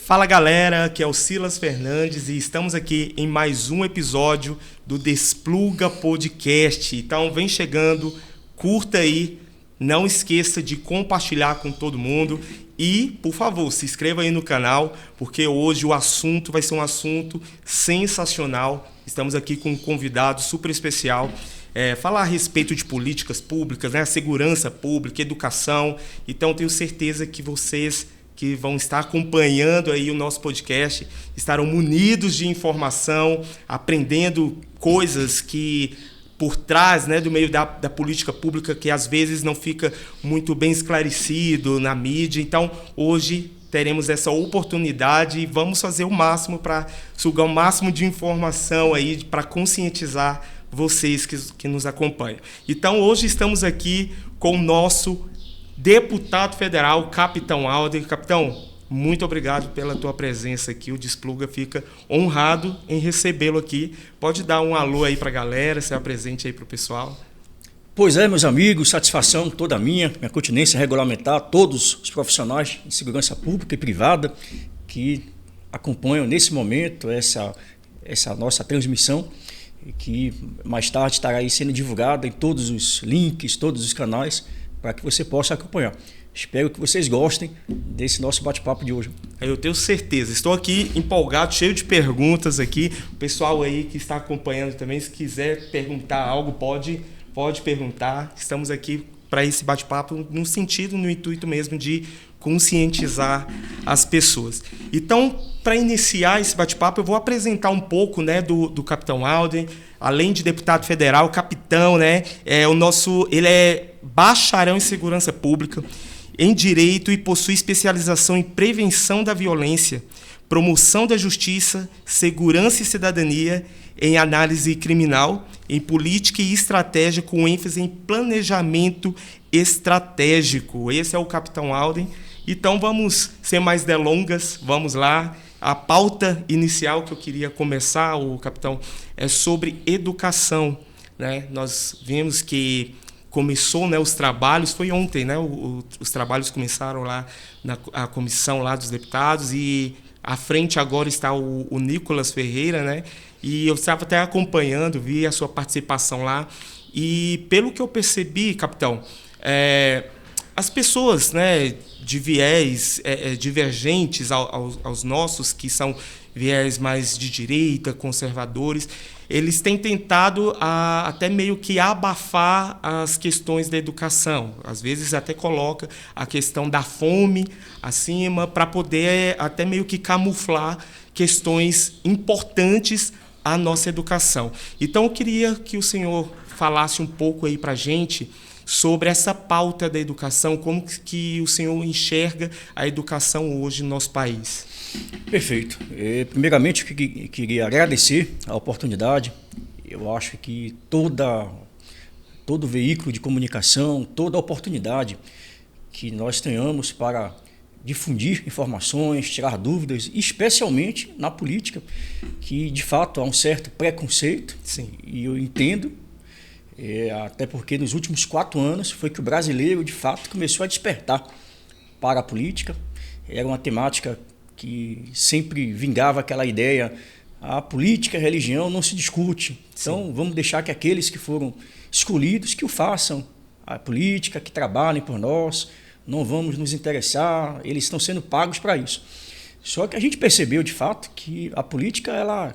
Fala galera, aqui é o Silas Fernandes e estamos aqui em mais um episódio do Despluga Podcast. Então vem chegando, curta aí, não esqueça de compartilhar com todo mundo e, por favor, se inscreva aí no canal, porque hoje o assunto vai ser um assunto sensacional. Estamos aqui com um convidado super especial. Falar a respeito de políticas públicas, né? Segurança pública, educação. Então tenho certeza que vocês que vão estar acompanhando aí o nosso podcast estarão munidos de informação, aprendendo coisas que por trás, né, do meio da política pública que às vezes não fica muito bem esclarecido na mídia. Então hoje teremos essa oportunidade e vamos fazer o máximo para sugar o máximo de informação aí para conscientizar vocês que nos acompanham. Então hoje estamos aqui com o nosso deputado federal, Capitão Alden. Capitão, muito obrigado pela tua presença aqui. O Despluga fica honrado em recebê-lo aqui. Pode dar um alô aí para a galera, se apresente aí para o pessoal. Pois é, meus amigos, satisfação toda minha continência regulamentar todos os profissionais de segurança pública e privada que acompanham nesse momento essa nossa transmissão, que mais tarde estará aí sendo divulgada em todos os links, todos os canais, para que você possa acompanhar. Espero que vocês gostem desse nosso bate-papo de hoje. Eu tenho certeza. Estou aqui empolgado, cheio de perguntas aqui. O pessoal aí que está acompanhando também, se quiser perguntar algo, pode perguntar. Estamos aqui para esse bate-papo no intuito mesmo de conscientizar as pessoas. Então, para iniciar esse bate-papo, eu vou apresentar um pouco, né, do Capitão Alden. Além de deputado federal, capitão, né, ele é bacharel em segurança pública, em direito e possui especialização em prevenção da violência, promoção da justiça, segurança e cidadania, em análise criminal, em política e estratégia, com ênfase em planejamento estratégico. Esse é o Capitão Alden. Então vamos, sem mais delongas, vamos lá. A pauta inicial que eu queria começar, o capitão, é sobre educação, né? Nós vimos que começou, né, os trabalhos, foi ontem, né? Os trabalhos começaram lá a comissão lá dos deputados e à frente agora está o Nicolas Ferreira, né? E eu estava até acompanhando, vi a sua participação lá e pelo que eu percebi, capitão, as pessoas, né, de viés divergentes aos nossos, que são viés mais de direita, conservadores, eles têm tentado até meio que abafar as questões da educação. Às vezes até coloca a questão da fome acima para poder até meio que camuflar questões importantes à nossa educação. Então eu queria que o senhor falasse um pouco aí para a gente sobre essa pauta da educação, como que o senhor enxerga a educação hoje no nosso país. Perfeito. Primeiramente, eu queria agradecer a oportunidade. Eu acho que todo veículo de comunicação, toda oportunidade que nós tenhamos para difundir informações, tirar dúvidas, especialmente na política, que de fato há um certo preconceito. Sim. E eu entendo. Até porque nos últimos 4 anos foi que o brasileiro de fato começou a despertar para a política. Era uma temática que sempre vingava aquela ideia: a política e a religião não se discute. Então vamos deixar que aqueles que foram escolhidos que o façam, a política, que trabalhem por nós, não vamos nos interessar, eles estão sendo pagos para isso. Só que a gente percebeu de fato que a política ela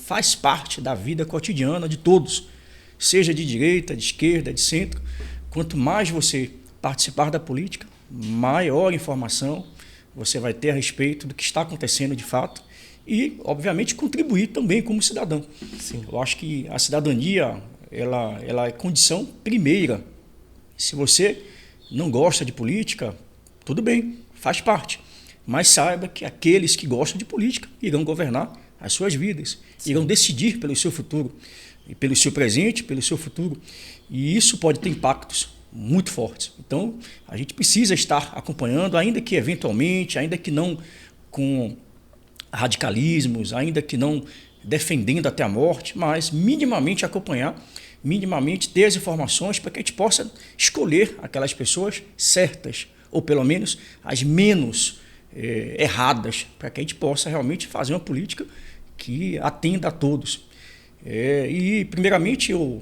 faz parte da vida cotidiana de todos, seja de direita, de esquerda, de centro. Quanto mais você participar da política, maior informação você vai ter a respeito do que está acontecendo de fato e, obviamente, contribuir também como cidadão. Sim. Eu acho que a cidadania ela é condição primeira. Se você não gosta de política, tudo bem, faz parte. Mas saiba que aqueles que gostam de política irão governar as suas vidas, irão decidir pelo seu futuro, pelo seu presente, pelo seu futuro. E isso pode ter impactos muito fortes. Então, a gente precisa estar acompanhando, ainda que eventualmente, ainda que não com radicalismos, ainda que não defendendo até a morte, mas minimamente acompanhar, minimamente ter as informações para que a gente possa escolher aquelas pessoas certas, ou pelo menos as menos erradas, para que a gente possa realmente fazer uma política que atenda a todos. E, primeiramente, eu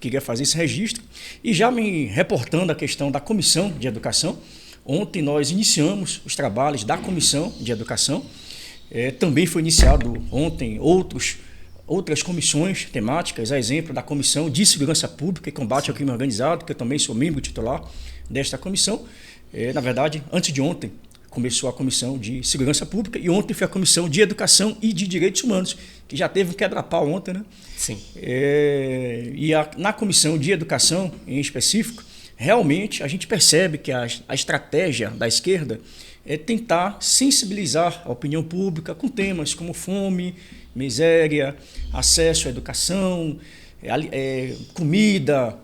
queria fazer esse registro e já me reportando a questão da Comissão de Educação. Ontem nós iniciamos os trabalhos da Comissão de Educação. Também foi iniciado ontem outras comissões temáticas, a exemplo da Comissão de Segurança Pública e Combate ao Crime Organizado, que eu também sou membro titular desta comissão. Na verdade, antes de ontem, começou a Comissão de Segurança Pública e ontem foi a Comissão de Educação e de Direitos Humanos, que já teve um quebra-pau ontem, né? Sim. Na Comissão de Educação, em específico, realmente a gente percebe que a estratégia da esquerda é tentar sensibilizar a opinião pública com temas como fome, miséria, acesso à educação, comida,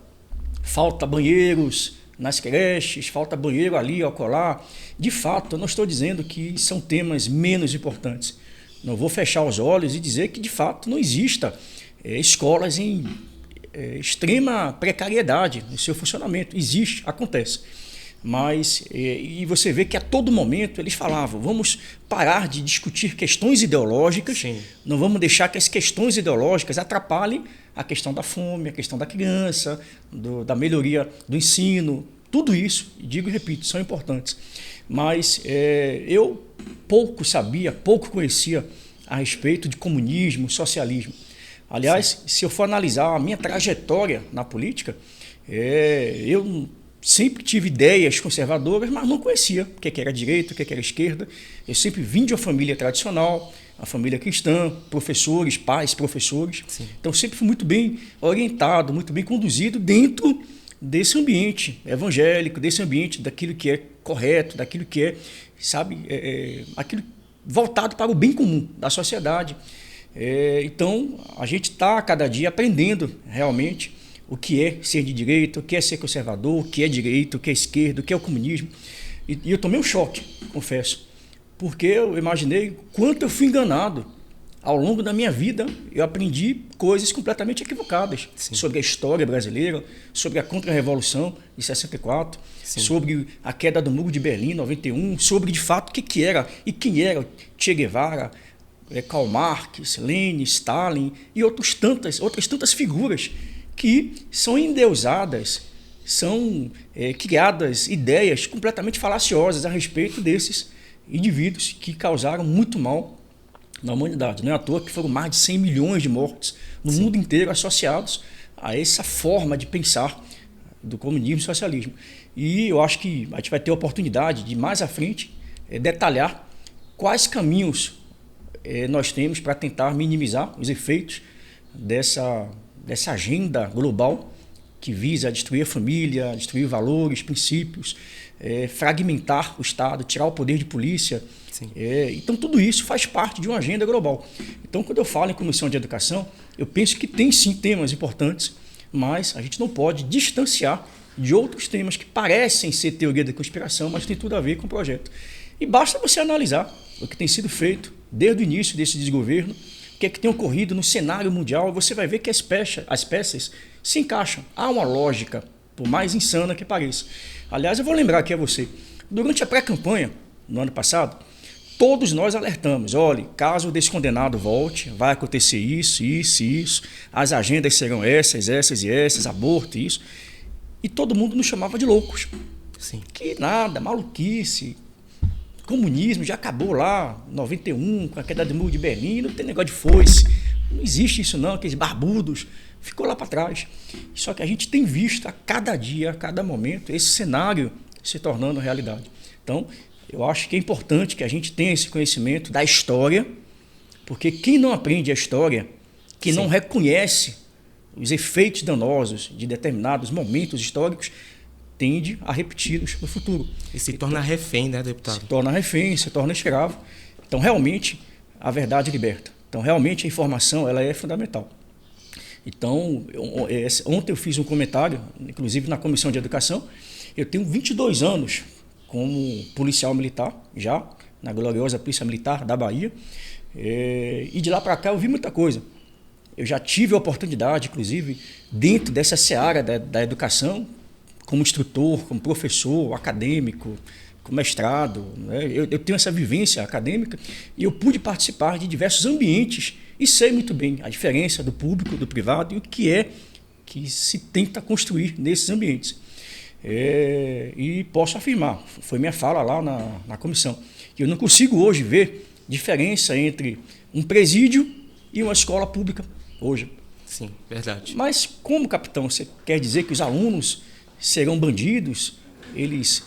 falta banheiros nas creches, falta banheiro ali ou acolá. De fato, eu não estou dizendo que são temas menos importantes. Não vou fechar os olhos e dizer que, de fato, não exista escolas em extrema precariedade no seu funcionamento. Existe, acontece. Mas, e você vê que a todo momento eles falavam, vamos parar de discutir questões ideológicas, Sim. Não vamos deixar que as questões ideológicas atrapalhem a questão da fome, a questão da criança, da melhoria do ensino, tudo isso, digo e repito, são importantes. Mas eu pouco conhecia a respeito de comunismo, socialismo. Aliás, se eu for analisar a minha trajetória na política, eu sempre tive ideias conservadoras, mas não conhecia o que era direita, o que era esquerda. Eu sempre vim de uma família tradicional, a família cristã, professores, pais, professores. Sim. Então sempre fui muito bem orientado, muito bem conduzido dentro desse ambiente evangélico, desse ambiente daquilo que é correto, daquilo que é, aquilo voltado para o bem comum da sociedade. Então a gente está cada dia aprendendo realmente o que é ser de direita, o que é ser conservador, o que é direita, o que é esquerda, o que é o comunismo. E eu tomei um choque, confesso, porque eu imaginei quanto eu fui enganado. Ao longo da minha vida, eu aprendi coisas completamente equivocadas. Sim. Sobre a história brasileira, sobre a Contra-Revolução de 64, Sim. Sobre a queda do Muro de Berlim em 91, sobre, de fato, o que era e quem era Che Guevara, Karl Marx, Lenin, Stalin e outras tantas figuras que são endeusadas, são criadas ideias completamente falaciosas a respeito desses indivíduos que causaram muito mal na humanidade. Não é à toa que foram mais de 100 milhões de mortos no Sim. mundo inteiro associados a essa forma de pensar do comunismo e socialismo. E eu acho que a gente vai ter a oportunidade de, mais à frente, detalhar quais caminhos nós temos para tentar minimizar os efeitos dessa agenda global que visa destruir a família, destruir valores, princípios, fragmentar o Estado, tirar o poder de polícia. Então, tudo isso faz parte de uma agenda global. Então, quando eu falo em comissão de educação, eu penso que tem sim temas importantes, mas a gente não pode distanciar de outros temas que parecem ser teoria da conspiração, mas tem tudo a ver com o projeto. E basta você analisar o que tem sido feito desde o início desse desgoverno, o que é que tem ocorrido no cenário mundial, você vai ver que as peças se encaixam. Há uma lógica, por mais insana que pareça. Aliás, eu vou lembrar aqui a você, durante a pré-campanha, no ano passado, todos nós alertamos, olha, caso o descondenado volte, vai acontecer isso, as agendas serão essas e essas, aborto, isso. E todo mundo nos chamava de loucos. Sim. Que nada, maluquice, comunismo já acabou lá, 91, com a queda do Muro de Berlim, não tem negócio de foice, não existe isso não, aqueles barbudos, ficou lá para trás. Só que a gente tem visto a cada dia, a cada momento, esse cenário se tornando realidade. Então, eu acho que é importante que a gente tenha esse conhecimento da história, porque quem não aprende a história, quem Sim. não reconhece os efeitos danosos de determinados momentos históricos, tende a repeti-los no futuro. E se torna refém, né, deputado? Se torna refém, se torna escravo. Então, realmente, a verdade liberta. Então, realmente, a informação ela é fundamental. Então, ontem eu fiz um comentário, inclusive na Comissão de Educação. Eu tenho 22 anos como policial militar, já, na gloriosa Polícia Militar da Bahia. E de lá para cá eu vi muita coisa. Eu já tive a oportunidade, inclusive, dentro dessa seara da educação, como instrutor, como professor, acadêmico, com mestrado, né? Eu tenho essa vivência acadêmica e eu pude participar de diversos ambientes e sei muito bem a diferença do público, do privado e o que é que se tenta construir nesses ambientes. E posso afirmar, foi minha fala lá na comissão, que eu não consigo hoje ver diferença entre um presídio e uma escola pública hoje. Sim, verdade. Mas como, capitão, você quer dizer que os alunos serão bandidos? Eles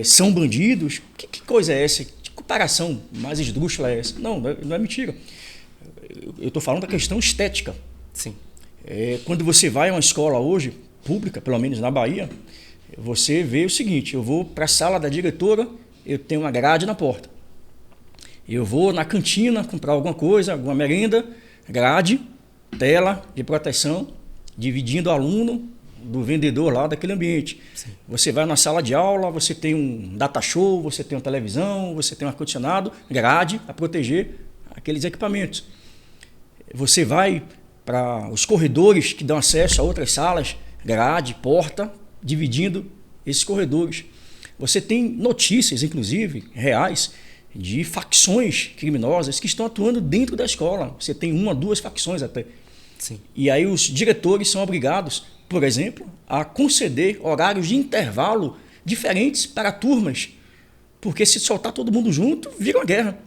são bandidos? Que coisa é essa? Que comparação mais esdrúxula é essa? Não é mentira. Eu estou falando da questão estética. Sim. Quando você vai a uma escola hoje, pública, pelo menos na Bahia, você vê o seguinte: eu vou para a sala da diretora, eu tenho uma grade na porta. Eu vou na cantina comprar alguma coisa, alguma merenda, grade, tela de proteção, dividindo o aluno do vendedor lá daquele ambiente. Sim. Você vai na sala de aula, você tem um data show, você tem uma televisão, você tem um ar-condicionado, grade a proteger aqueles equipamentos. Você vai para os corredores que dão acesso a outras salas, grade, porta, dividindo esses corredores. Você tem notícias, inclusive, reais, de facções criminosas que estão atuando dentro da escola. Você tem 1 a 2 facções até. Sim. E aí os diretores são obrigados, por exemplo, a conceder horários de intervalo diferentes para turmas, porque se soltar todo mundo junto, vira uma guerra.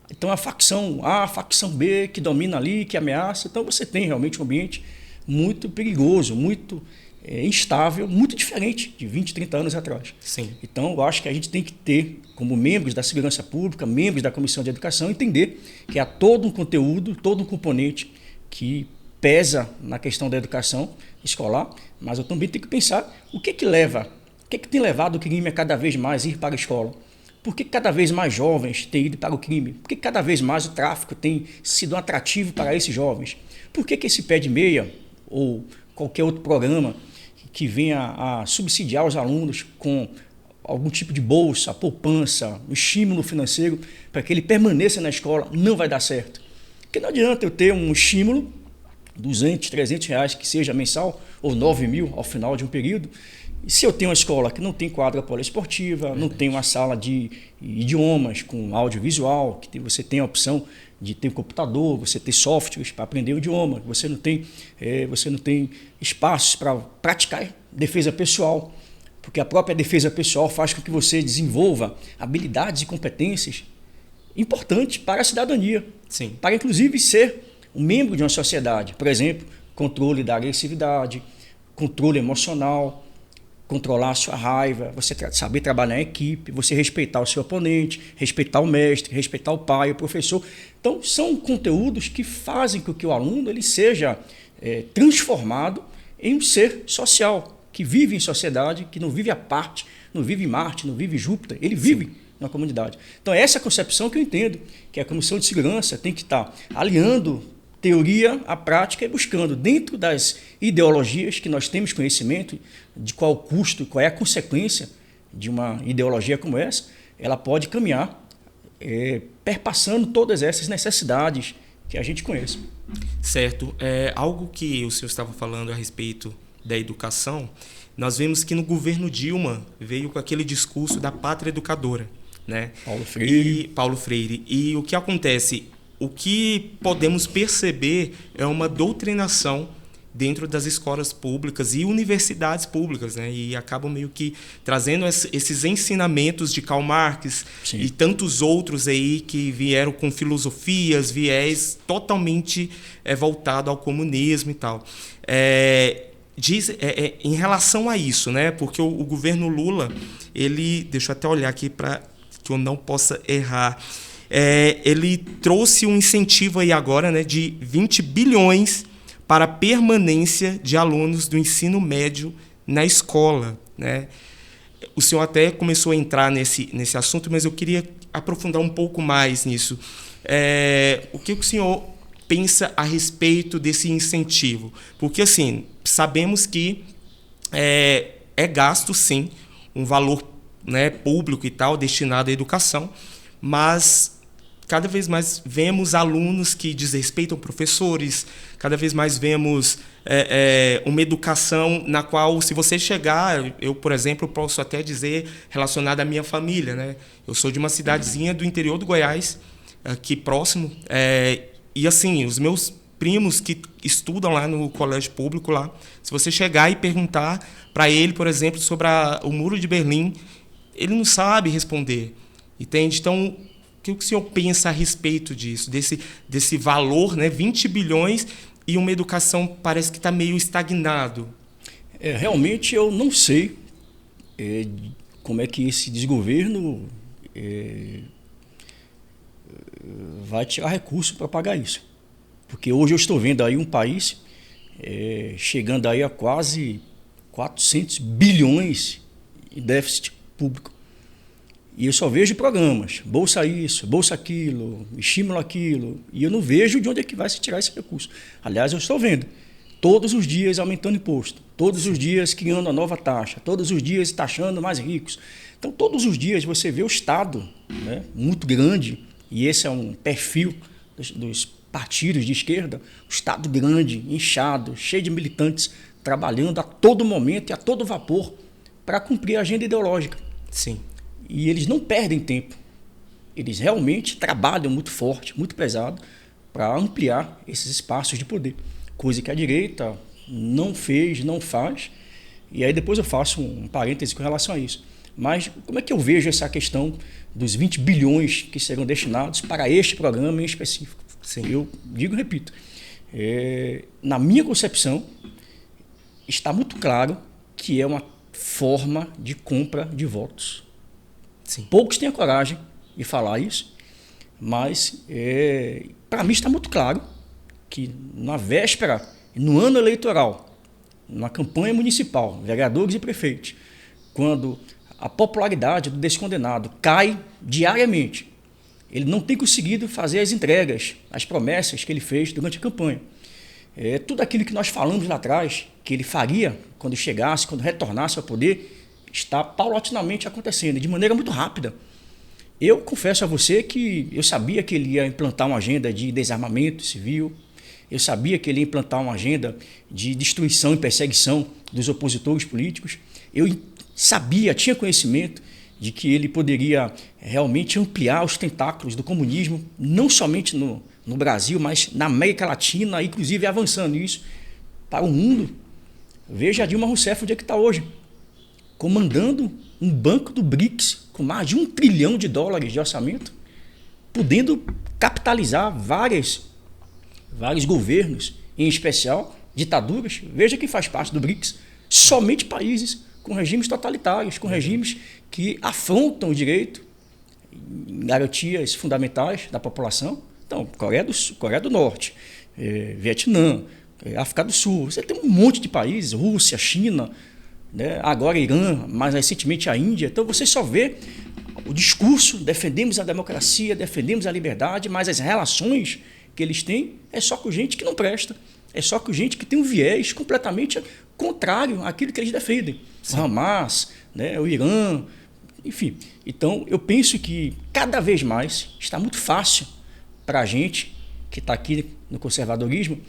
Então a facção A, a facção B, que domina ali, que ameaça. Então você tem realmente um ambiente muito perigoso, muito instável, muito diferente de 20, 30 anos atrás. Sim. Então eu acho que a gente tem que ter, como membros da segurança pública, membros da Comissão de Educação, entender que há todo um conteúdo, todo um componente que pesa na questão da educação escolar, mas eu também tenho que pensar o que tem levado o crime a cada vez mais ir para a escola. Por que cada vez mais jovens têm ido para o crime? Por que cada vez mais o tráfico tem sido um atrativo para esses jovens? Por que esse pé de meia ou qualquer outro programa que venha a subsidiar os alunos com algum tipo de bolsa, poupança, um estímulo financeiro para que ele permaneça na escola, não vai dar certo? Porque não adianta eu ter um estímulo, 200, 300 reais, que seja mensal, ou 9 mil ao final de um período. E se eu tenho uma escola que não tem quadra poliesportiva, não tem uma sala de idiomas com audiovisual, que você tem a opção de ter um computador, você ter softwares para aprender o idioma, você não tem espaços para praticar defesa pessoal, porque a própria defesa pessoal faz com que você desenvolva habilidades e competências importantes para a cidadania. Sim. Para inclusive ser um membro de uma sociedade. Por exemplo, controle da agressividade, controle emocional, controlar a sua raiva, você saber trabalhar em equipe, você respeitar o seu oponente, respeitar o mestre, respeitar o pai, o professor. Então, são conteúdos que fazem com que o aluno ele seja transformado em um ser social, que vive em sociedade, que não vive à parte, não vive em Marte, não vive em Júpiter, ele vive na comunidade. Então, essa é a concepção que eu entendo, que a Comissão de Segurança tem que estar aliando teoria à prática e buscando, dentro das ideologias que nós temos conhecimento, de qual o custo, qual é a consequência de uma ideologia como essa, ela pode caminhar perpassando todas essas necessidades que a gente conhece. Certo. Algo que o senhor estava falando a respeito da educação, nós vemos que no governo Dilma veio com aquele discurso da pátria educadora, né? Paulo Freire. E o que acontece? O que podemos perceber é uma doutrinação dentro das escolas públicas e universidades públicas, né? E acabam meio que trazendo esses ensinamentos de Karl Marx. Sim. E tantos outros aí que vieram com filosofias, viés totalmente voltado ao comunismo e tal. Em relação a isso, né? Porque o governo Lula, deixa eu até olhar aqui para que eu não possa errar. Ele trouxe um incentivo aí agora, né, de 20 bilhões para a permanência de alunos do ensino médio na escola, né? O senhor até começou a entrar nesse assunto, mas eu queria aprofundar um pouco mais nisso. O que o senhor pensa a respeito desse incentivo? Porque, assim, sabemos que é gasto, sim, um valor, né, público e tal, destinado à educação, mas cada vez mais vemos alunos que desrespeitam professores, cada vez mais vemos uma educação na qual, se você chegar, eu, por exemplo, posso até dizer relacionado à minha família, né? Eu sou de uma cidadezinha do interior do Goiás, aqui próximo, e assim, os meus primos que estudam lá no colégio público lá, se você chegar e perguntar para ele, por exemplo, sobre o Muro de Berlim, ele não sabe responder, entende? Então, o que o senhor pensa a respeito disso, desse valor, né, 20 bilhões, e uma educação parece que está meio estagnado? Realmente eu não sei como é que esse desgoverno vai tirar recurso para pagar isso. Porque hoje eu estou vendo aí um país chegando aí a quase 400 bilhões em déficit público. E eu só vejo programas, bolsa isso, bolsa aquilo, estímulo aquilo, e eu não vejo de onde é que vai se tirar esse recurso. Aliás, eu estou vendo todos os dias aumentando imposto, todos os dias criando uma nova taxa, todos os dias taxando mais ricos. Então, todos os dias você vê o Estado, né, muito grande, e esse é um perfil dos partidos de esquerda, o Estado grande, inchado, cheio de militantes, trabalhando a todo momento e a todo vapor para cumprir a agenda ideológica. Sim. E eles não perdem tempo. Eles realmente trabalham muito forte, muito pesado, para ampliar esses espaços de poder. Coisa que a direita não fez, não faz. E aí depois eu faço um parêntese com relação a isso. Mas como é que eu vejo essa questão dos 20 bilhões que serão destinados para este programa em específico? Sim. Eu digo e repito. Na minha concepção, está muito claro que é uma forma de compra de votos. Sim. Poucos têm a coragem de falar isso, mas para mim está muito claro que na véspera, no ano eleitoral, na campanha municipal, vereadores e prefeitos, quando a popularidade do descondenado cai diariamente, ele não tem conseguido fazer as entregas, as promessas que ele fez durante a campanha. Tudo aquilo que nós falamos lá atrás, que ele faria quando chegasse, quando retornasse ao poder, está paulatinamente acontecendo, de maneira muito rápida. Eu confesso a você que eu sabia que ele ia implantar uma agenda de desarmamento civil, eu sabia que ele ia implantar uma agenda de destruição e perseguição dos opositores políticos, eu sabia, tinha conhecimento de que ele poderia realmente ampliar os tentáculos do comunismo, não somente no Brasil, mas na América Latina, inclusive avançando isso para o mundo. Veja a Dilma Rousseff onde é que está hoje, comandando um banco do BRICS com mais de $1 trilhão de orçamento, podendo capitalizar vários governos, em especial ditaduras. Veja quem faz parte do BRICS, somente países com regimes totalitários, com regimes que afrontam o direito, garantias fundamentais da população. Então, Coreia do Norte, Vietnã, África do Sul, você tem um monte de países, Rússia, China, né? Agora Irã, mais recentemente a Índia. Então você só vê o discurso, defendemos a democracia, defendemos a liberdade, mas as relações que eles têm é só com gente que não presta, é só com gente que tem um viés completamente contrário àquilo que eles defendem. Sim. O Hamas, né? O Irã, enfim. Então eu penso que cada vez mais está muito fácil para a gente que está aqui no conservadorismo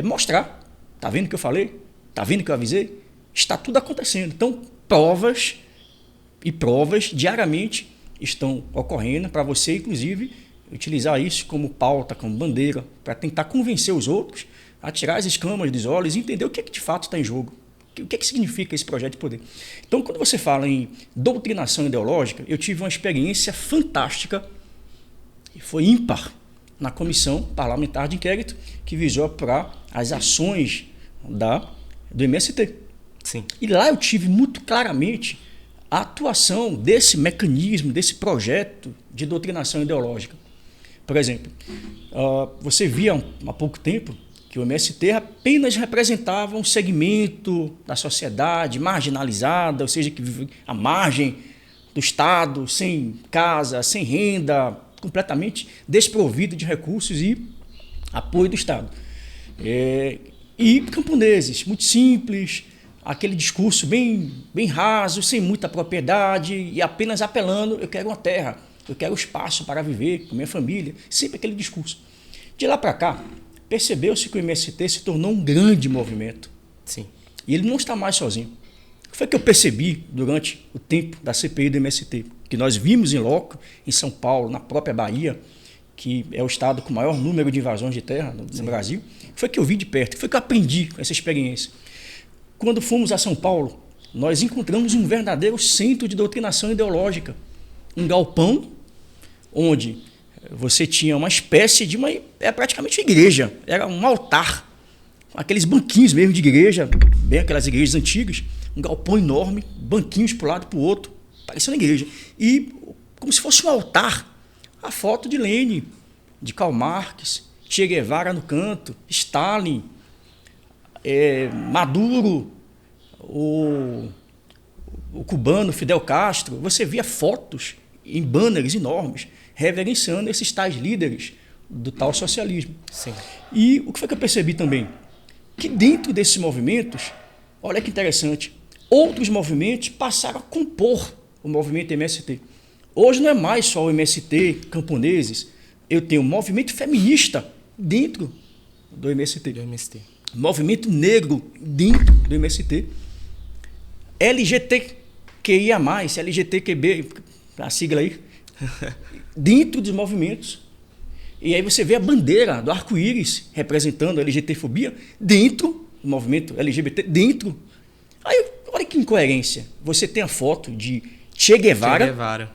mostrar. Está vendo o que eu falei? Está vendo o que eu avisei? Está tudo acontecendo. Então, provas diariamente estão ocorrendo para você, inclusive, utilizar isso como pauta, como bandeira, para tentar convencer os outros a tirar as escamas dos olhos e entender o que é que de fato está em jogo. O que é que significa esse projeto de poder. Então, quando você fala em doutrinação ideológica, eu tive uma experiência fantástica, e foi ímpar, na comissão parlamentar de inquérito, que visou apurar as ações do MST. Sim. E lá eu tive muito claramente a atuação desse mecanismo, desse projeto de doutrinação ideológica. Por exemplo, você via há pouco tempo que o MST apenas representava um segmento da sociedade marginalizada, ou seja, que vive à margem do Estado, sem casa, sem renda, completamente desprovido de recursos e apoio do Estado. E camponeses, muito simples, aquele discurso bem raso, sem muita propriedade e apenas apelando, eu quero uma terra, eu quero espaço para viver com minha família, sempre aquele discurso. De lá para cá, percebeu-se que o MST se tornou um grande movimento. Sim. E ele não está mais sozinho. O que foi que eu percebi durante o tempo da CPI do MST? Que nós vimos em loco, em São Paulo, na própria Bahia, que é o estado com o maior número de invasões de terra no Brasil. O que foi que eu vi de perto? O que foi que eu aprendi com essa experiência? Quando fomos a São Paulo, nós encontramos um verdadeiro centro de doutrinação ideológica. Um galpão onde você tinha uma espécie de praticamente uma igreja, era um altar, aqueles banquinhos mesmo de igreja, bem aquelas igrejas antigas, um galpão enorme, banquinhos para um lado e para o outro, parecendo uma igreja. E como se fosse um altar, a foto de Lenin, de Karl Marx, Che Guevara no canto, Stalin, Maduro, o cubano Fidel Castro. Você via fotos em banners enormes, reverenciando esses tais líderes do tal socialismo. Sim. E o que foi que eu percebi também? Que dentro desses movimentos, olha que interessante, outros movimentos passaram a compor o movimento MST. Hoje não é mais só o MST, camponeses, eu tenho um movimento feminista dentro do MST. Movimento negro dentro do MST. LGBTQIA+, LGBTQB, a sigla aí, dentro dos movimentos. E aí você vê a bandeira do arco-íris representando a LGBTfobia dentro do movimento LGBT, dentro. Aí, olha que incoerência. Você tem a foto de Che Guevara.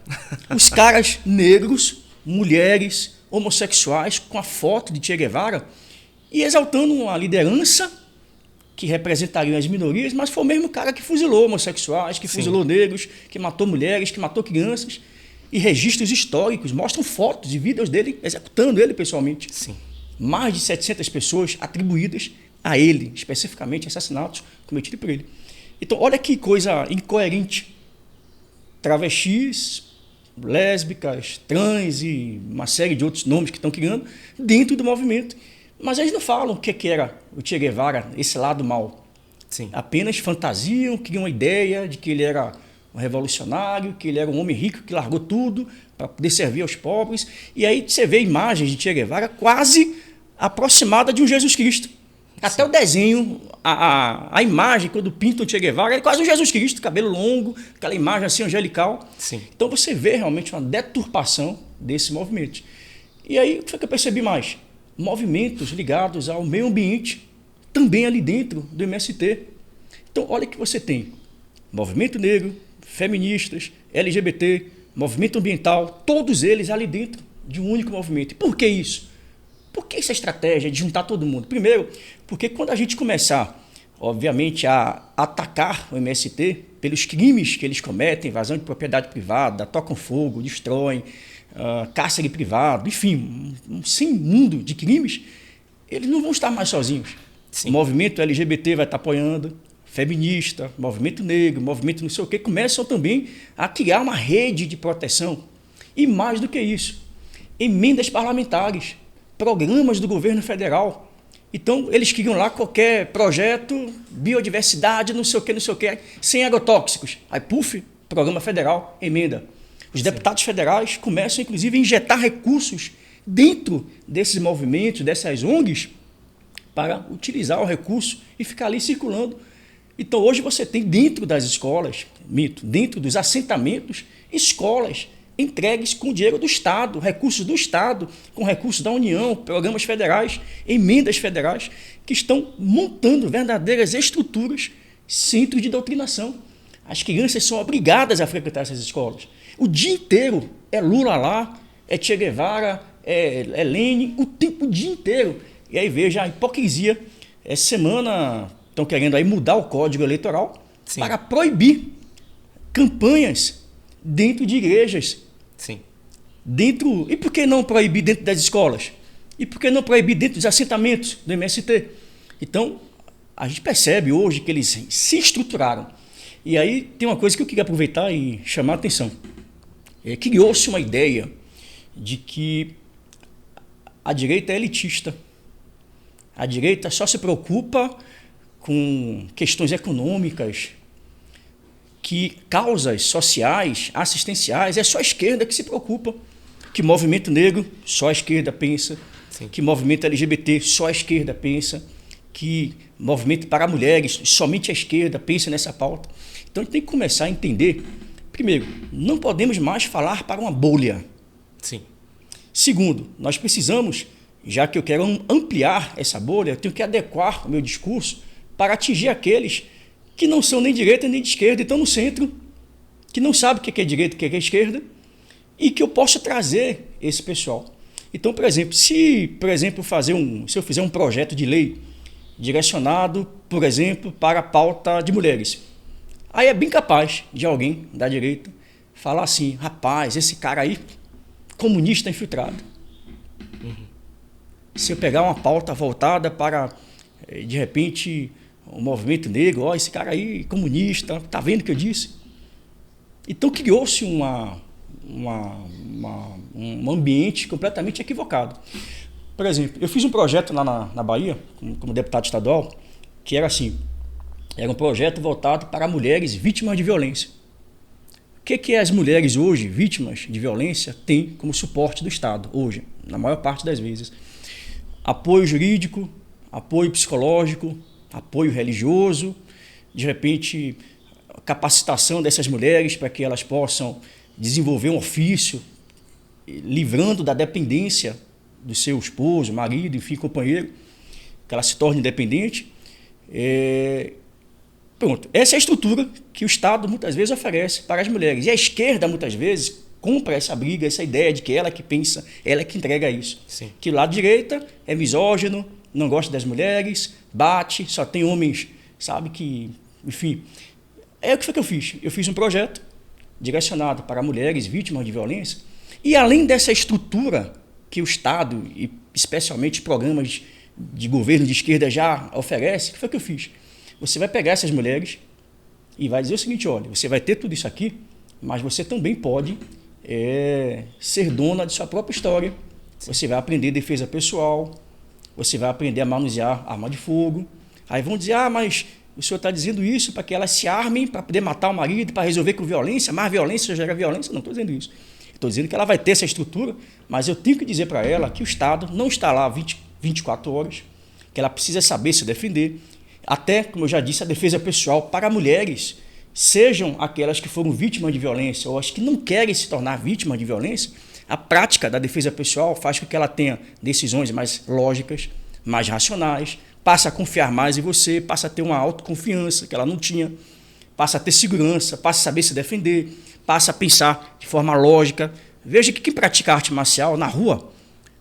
Os caras negros, mulheres, homossexuais, com a foto de Che Guevara e exaltando uma liderança que representaria as minorias, mas foi o mesmo cara que fuzilou homossexuais, que fuzilou negros, que matou mulheres, que matou crianças. E registros históricos mostram fotos e vídeos dele executando ele pessoalmente. Sim. Mais de 700 pessoas atribuídas a ele, especificamente assassinatos cometidos por ele. Então, olha que coisa incoerente. Travestis, lésbicas, trans e uma série de outros nomes que estão criando dentro do movimento. Mas eles não falam o que era o Che Guevara, esse lado mal. Sim. Apenas fantasiam, criam uma ideia de que ele era um revolucionário, que ele era um homem rico que largou tudo para poder servir aos pobres. E aí você vê imagens de Che Guevara quase aproximada de um Jesus Cristo. Até o desenho, a imagem, quando pintam o Che Guevara, é quase um Jesus Cristo, cabelo longo, aquela imagem assim angelical. Sim. Então você vê realmente uma deturpação desse movimento. E aí, o que foi que eu percebi mais? Movimentos ligados ao meio ambiente, também ali dentro do MST. Então, olha que você tem movimento negro, feministas, LGBT, movimento ambiental, todos eles ali dentro de um único movimento. E por que isso? Por que essa estratégia de juntar todo mundo? Primeiro, porque quando a gente começar, obviamente, a atacar o MST pelos crimes que eles cometem, invasão de propriedade privada, tocam fogo, destroem, cárcere privado, enfim, um sem mundo de crimes, eles não vão estar mais sozinhos. Sim. O movimento LGBT vai estar apoiando, feminista, movimento negro, movimento não sei o quê, começam também a criar uma rede de proteção. E mais do que isso, emendas parlamentares, programas do governo federal. Então, eles criam lá qualquer projeto, biodiversidade, não sei o quê, sem agrotóxicos. Aí, puf, programa federal, emenda. Os deputados federais começam, inclusive, a injetar recursos dentro desses movimentos, dessas ONGs, para utilizar o recurso e ficar ali circulando. Então, hoje você tem dentro das escolas, dentro dos assentamentos, escolas entregues com dinheiro do Estado, recursos do Estado, com recursos da União, programas federais, emendas federais, que estão montando verdadeiras estruturas, centros de doutrinação. As crianças são obrigadas a frequentar essas escolas. O dia inteiro é Lula lá, é Che Guevara, é Lenin, o dia inteiro. E aí veja a hipocrisia. Essa semana estão querendo aí mudar o Código Eleitoral Sim. para proibir campanhas dentro de igrejas. Sim. E por que não proibir dentro das escolas? E por que não proibir dentro dos assentamentos do MST? Então, a gente percebe hoje que eles se estruturaram. E aí tem uma coisa que eu queria aproveitar e chamar a atenção. Criou-se uma ideia de que a direita é elitista. A direita só se preocupa com questões econômicas, que causas sociais, assistenciais, é só a esquerda que se preocupa. Que movimento negro, só a esquerda pensa. Sim. Que movimento LGBT, só a esquerda pensa. Que movimento para mulheres, somente a esquerda pensa nessa pauta. Então a gente tem que começar a entender, primeiro, não podemos mais falar para uma bolha. Sim. Segundo, nós precisamos, já que eu quero ampliar essa bolha, eu tenho que adequar o meu discurso para atingir aqueles que não são nem de direita nem de esquerda, estão no centro, que não sabem o que é direita e o que é esquerda, e que eu posso trazer esse pessoal. Então, por exemplo, se eu fizer um projeto de lei direcionado, por exemplo, para a pauta de mulheres, aí é bem capaz de alguém da direita falar assim, rapaz, esse cara aí, comunista infiltrado. Se eu pegar uma pauta voltada para, de repente, o movimento negro, ó, esse cara aí, comunista, tá vendo o que eu disse? Então criou-se um ambiente completamente equivocado. Por exemplo, eu fiz um projeto lá na Bahia, como deputado estadual, que era assim, era um projeto voltado para mulheres vítimas de violência. O que as mulheres hoje, vítimas de violência, têm como suporte do Estado, hoje, na maior parte das vezes? Apoio jurídico, apoio psicológico, apoio religioso, de repente, capacitação dessas mulheres para que elas possam desenvolver um ofício, livrando da dependência do seu esposo, marido, enfim, companheiro, que ela se torne independente. Pronto, essa é a estrutura que o Estado muitas vezes oferece para as mulheres. E a esquerda muitas vezes compra essa briga, essa ideia de que ela que pensa, ela que entrega isso. Sim. Que o lado direita é misógino, não gosta das mulheres, bate, só tem homens, sabe, que, enfim. O que foi que eu fiz? Eu fiz um projeto direcionado para mulheres vítimas de violência e além dessa estrutura que o Estado, e especialmente programas de governo de esquerda já oferece, o que foi que eu fiz? Você vai pegar essas mulheres e vai dizer o seguinte, olha, você vai ter tudo isso aqui, mas você também pode ser dona de sua própria história. Você vai aprender defesa pessoal, você vai aprender a manusear arma de fogo. Aí vão dizer, mas o senhor está dizendo isso para que elas se armem para poder matar o marido, para resolver com violência, mais violência gera violência. Não estou dizendo isso. Estou dizendo que ela vai ter essa estrutura, mas eu tenho que dizer para ela que o Estado não está lá 24 horas, que ela precisa saber se defender. Até, como eu já disse, a defesa pessoal para mulheres, sejam aquelas que foram vítimas de violência ou as que não querem se tornar vítimas de violência, a prática da defesa pessoal faz com que ela tenha decisões mais lógicas, mais racionais, passa a confiar mais em você, passa a ter uma autoconfiança que ela não tinha, passa a ter segurança, passa a saber se defender, passa a pensar de forma lógica. Veja que quem pratica arte marcial na rua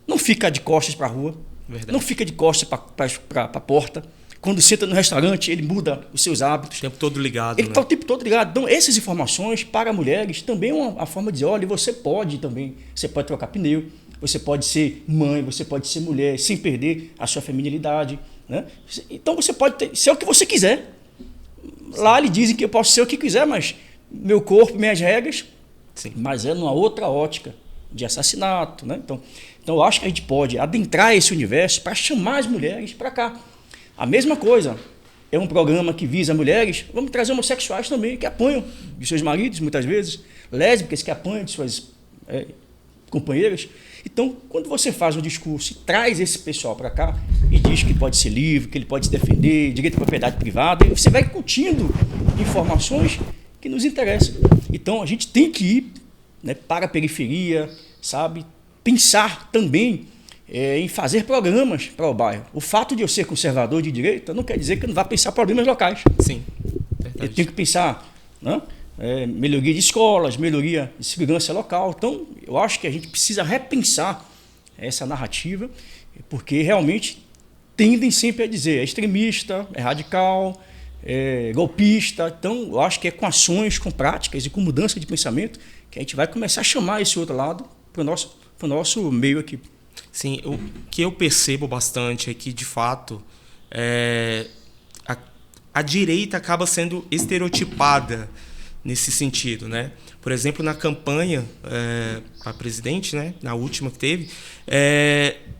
não fica de costas para a rua, verdade, não fica de costas para a porta. Quando senta no restaurante, ele muda os seus hábitos. O tempo todo ligado. Ele está o tempo todo ligado. Então, essas informações para mulheres também é uma forma de dizer, olha, você pode também, você pode trocar pneu, você pode ser mãe, você pode ser mulher, sem perder a sua feminilidade. Né? Então, você pode ser o que você quiser. Sim. Lá eles dizem que eu posso ser o que quiser, mas meu corpo, minhas regras, sim, mas é numa outra ótica de assassinato. Né? Então, eu acho que a gente pode adentrar esse universo para chamar as mulheres para cá. A mesma coisa, é um programa que visa mulheres, vamos trazer homossexuais também, que apanham de seus maridos, muitas vezes, lésbicas que apanham de suas companheiras. Então, quando você faz um discurso e traz esse pessoal para cá e diz que pode ser livre, que ele pode se defender, direito à propriedade privada, você vai curtindo informações que nos interessam. Então, a gente tem que ir, né, para a periferia, sabe, pensar também em fazer programas para o bairro. O fato de eu ser conservador de direita não quer dizer que eu não vá pensar problemas locais. Sim, verdade. Eu tenho que pensar, né, melhoria de escolas, melhoria de segurança local. Então, eu acho que a gente precisa repensar essa narrativa, porque realmente tendem sempre a dizer é extremista, é radical, é golpista. Então, eu acho que é com ações, com práticas e com mudança de pensamento que a gente vai começar a chamar esse outro lado para o nosso meio aqui. Sim, o que eu percebo bastante é que, de fato, a direita acaba sendo estereotipada nesse sentido, né? Por exemplo, na campanha para presidente, né, na última que teve,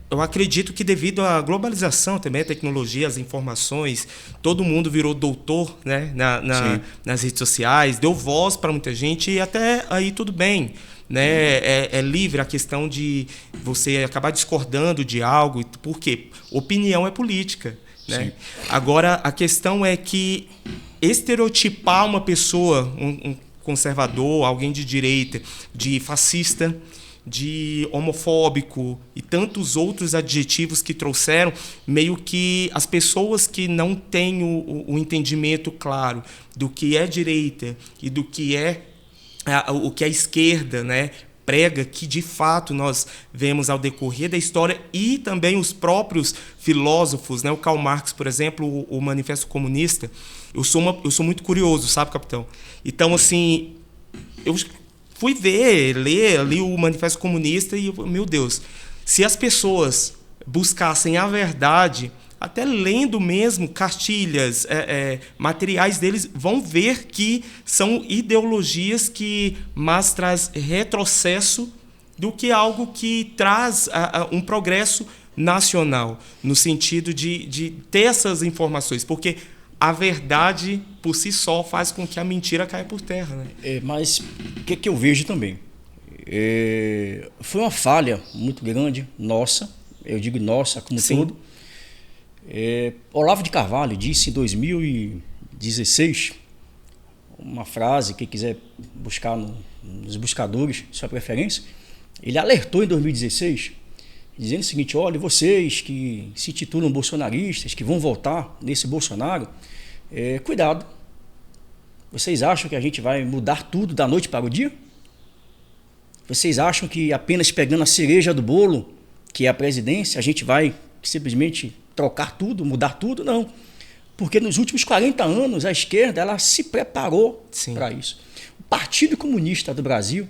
eu acredito que devido à globalização também, a tecnologia, as informações, todo mundo virou doutor, né, nas redes sociais, deu voz para muita gente e até aí tudo bem. Né? É livre a questão de você acabar discordando de algo. Por quê? Opinião é política. Né? Agora, a questão é que estereotipar uma pessoa, um conservador, alguém de direita, de fascista, de homofóbico e tantos outros adjetivos que trouxeram, meio que as pessoas que não têm o entendimento claro do que é direita e do que é o que a esquerda, né, prega, que de fato nós vemos ao decorrer da história, e também os próprios filósofos, né, o Karl Marx, por exemplo, o Manifesto Comunista. Eu sou muito curioso, sabe, capitão? Então, assim, eu fui ler ali o Manifesto Comunista e, meu Deus, se as pessoas buscassem a verdade, até lendo mesmo cartilhas, materiais deles, vão ver que são ideologias que mais traz retrocesso do que algo que traz um progresso nacional, no sentido de ter essas informações, porque a verdade, por si só, faz com que a mentira caia por terra. Né? Mas o que eu vejo também? Foi uma falha muito grande, nossa, eu digo nossa como todo. Olavo de Carvalho disse em 2016 uma frase, quem quiser buscar nos buscadores, sua preferência, ele alertou em 2016, dizendo o seguinte: olha, vocês que se titulam bolsonaristas, que vão votar nesse Bolsonaro, cuidado, vocês acham que a gente vai mudar tudo da noite para o dia? Vocês acham que apenas pegando a cereja do bolo, que é a presidência, a gente vai simplesmente trocar tudo, mudar tudo? Não. Porque nos últimos 40 anos a esquerda ela se preparou para isso. O Partido Comunista do Brasil,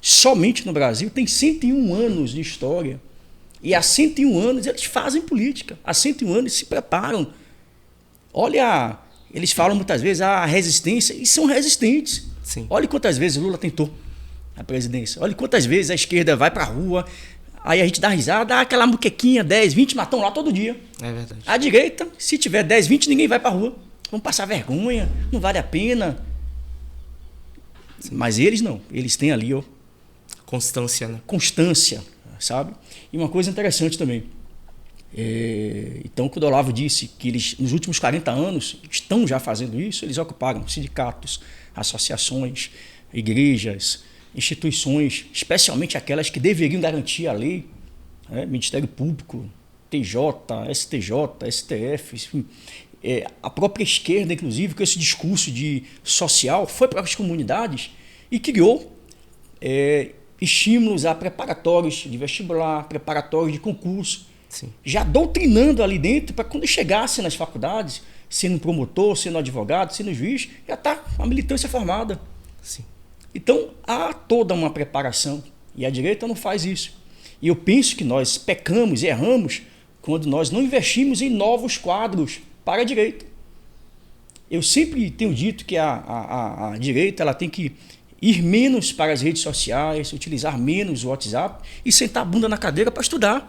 somente no Brasil, tem 101 anos de história. E há 101 anos eles fazem política. Há 101 anos eles se preparam. Olha, eles falam muitas vezes a resistência, e são resistentes. Sim. Olha quantas vezes o Lula tentou a presidência. Olha quantas vezes a esquerda vai para a rua. Aí a gente dá risada, dá aquela muquequinha, 10, 20, mas estão lá todo dia. É verdade. A direita, se tiver 10, 20, ninguém vai pra rua. Vão passar vergonha, não vale a pena. Sim. Mas eles não, eles têm ali, ó. Constância, né? Constância, sabe? E uma coisa interessante também. Então, quando o Olavo disse que eles, nos últimos 40 anos, estão já fazendo isso, eles ocuparam sindicatos, associações, igrejas, instituições, especialmente aquelas que deveriam garantir a lei, né? Ministério Público, TJ, STJ, STF, enfim. A própria esquerda, inclusive, com esse discurso de social, foi para as comunidades e criou estímulos a preparatórios de vestibular, preparatórios de concurso, Sim. já doutrinando ali dentro para quando chegasse nas faculdades, sendo promotor, sendo advogado, sendo juiz, já está a militância formada. Sim. Então, há toda uma preparação e a direita não faz isso. E eu penso que nós pecamos e erramos quando nós não investimos em novos quadros para a direita. Eu sempre tenho dito que a direita ela tem que ir menos para as redes sociais, utilizar menos o WhatsApp e sentar a bunda na cadeira para estudar.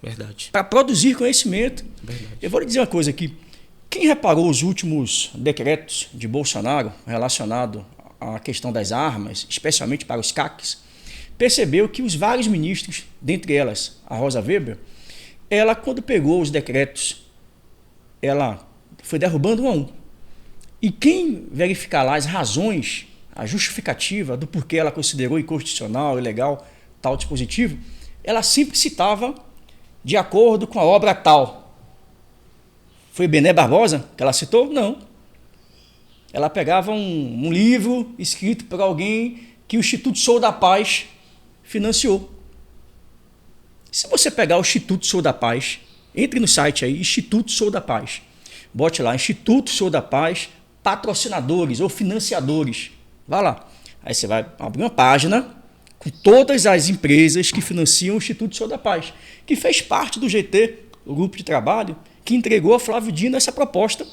Verdade. Para produzir conhecimento. Verdade. Eu vou lhe dizer uma coisa aqui. Quem reparou os últimos decretos de Bolsonaro relacionado à questão das armas, especialmente para os CACs, percebeu que os vários ministros, dentre elas a Rosa Weber, ela quando pegou os decretos, ela foi derrubando um a um. E quem verificar lá as razões, a justificativa do porquê ela considerou inconstitucional, ilegal, tal dispositivo, ela sempre citava de acordo com a obra tal. Foi Bené Barbosa que ela citou? Não. Ela pegava um livro escrito por alguém que o Instituto Sou da Paz financiou. Se você pegar o Instituto Sou da Paz, entre no site aí, Instituto Sou da Paz. Bote lá, Instituto Sou da Paz, patrocinadores ou financiadores. Vá lá. Aí você vai abrir uma página com todas as empresas que financiam o Instituto Sou da Paz, que fez parte do GT, o grupo de trabalho, que entregou a Flávio Dino essa proposta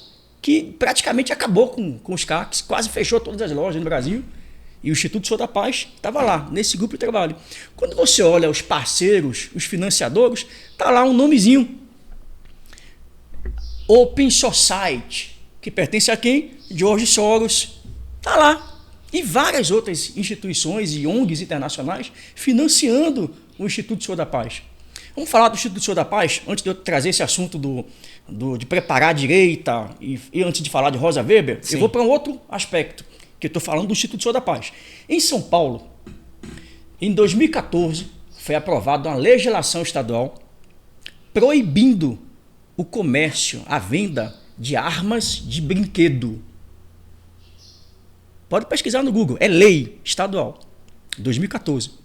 que praticamente acabou com os CACs, quase fechou todas as lojas no Brasil. E o Instituto Sou da Paz estava lá, nesse grupo de trabalho. Quando você olha os parceiros, os financiadores, está lá um nomezinho. Open Society, que pertence a quem? George Soros. Está lá. E várias outras instituições e ONGs internacionais financiando o Instituto Sou da Paz. Vamos falar do Instituto Sou da Paz, antes de eu trazer esse assunto de preparar a direita e antes de falar de Rosa Weber. Sim. Eu vou para um outro aspecto, que eu estou falando do Instituto Sou da Paz. Em São Paulo, em 2014, foi aprovada uma legislação estadual proibindo o comércio, a venda de armas de brinquedo. Pode pesquisar no Google, é lei estadual, 2014.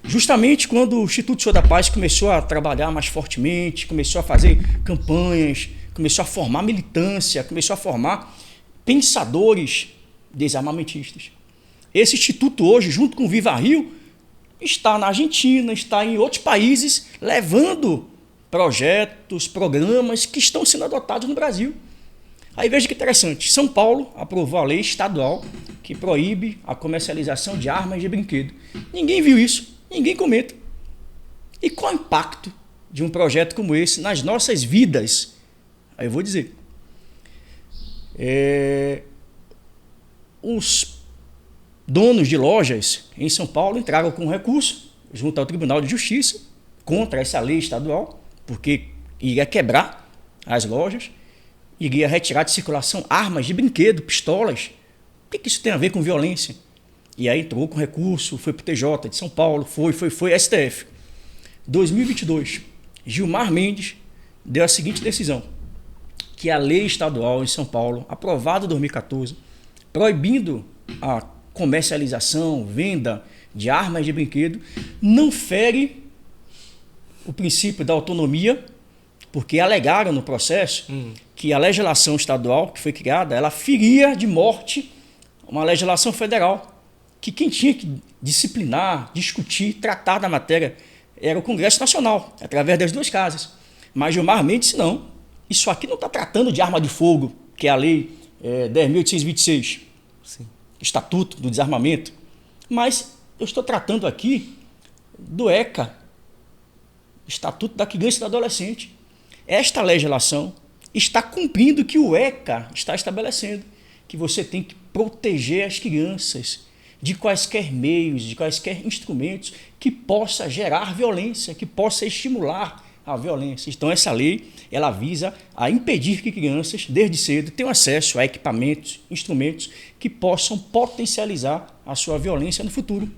Justamente quando o Instituto Sou da Paz começou a trabalhar mais fortemente, começou a fazer campanhas, começou a formar militância, começou a formar pensadores desarmamentistas. Esse instituto hoje, junto com o Viva Rio, está na Argentina, está em outros países, levando projetos, programas que estão sendo adotados no Brasil. Aí veja que interessante, São Paulo aprovou a lei estadual que proíbe a comercialização de armas de brinquedo. Ninguém viu isso, ninguém comenta. E qual o impacto de um projeto como esse nas nossas vidas? Aí eu vou dizer. Os donos de lojas em São Paulo entraram com recurso junto ao Tribunal de Justiça contra essa lei estadual, porque iria quebrar as lojas, iria retirar de circulação armas de brinquedo, pistolas. O que isso tem a ver com violência? E aí entrou com recurso, foi para o TJ de São Paulo, foi STF. 2022, Gilmar Mendes deu a seguinte decisão, que a lei estadual em São Paulo, aprovada em 2014, proibindo a comercialização, venda de armas de brinquedo, não fere o princípio da autonomia, porque alegaram no processo que a legislação estadual que foi criada, ela feria de morte uma legislação federal, que quem tinha que disciplinar, discutir, tratar da matéria era o Congresso Nacional, através das duas casas. Mas Gilmar Mendes disse, não, isso aqui não está tratando de arma de fogo, que é a lei 10.826, Sim. Estatuto do Desarmamento, mas eu estou tratando aqui do ECA, Estatuto da Criança e do Adolescente. Esta legislação está cumprindo o que o ECA está estabelecendo, que você tem que proteger as crianças de quaisquer meios, de quaisquer instrumentos que possa gerar violência, que possa estimular a violência. Então essa lei, ela visa a impedir que crianças, desde cedo, tenham acesso a equipamentos, instrumentos que possam potencializar a sua violência no futuro.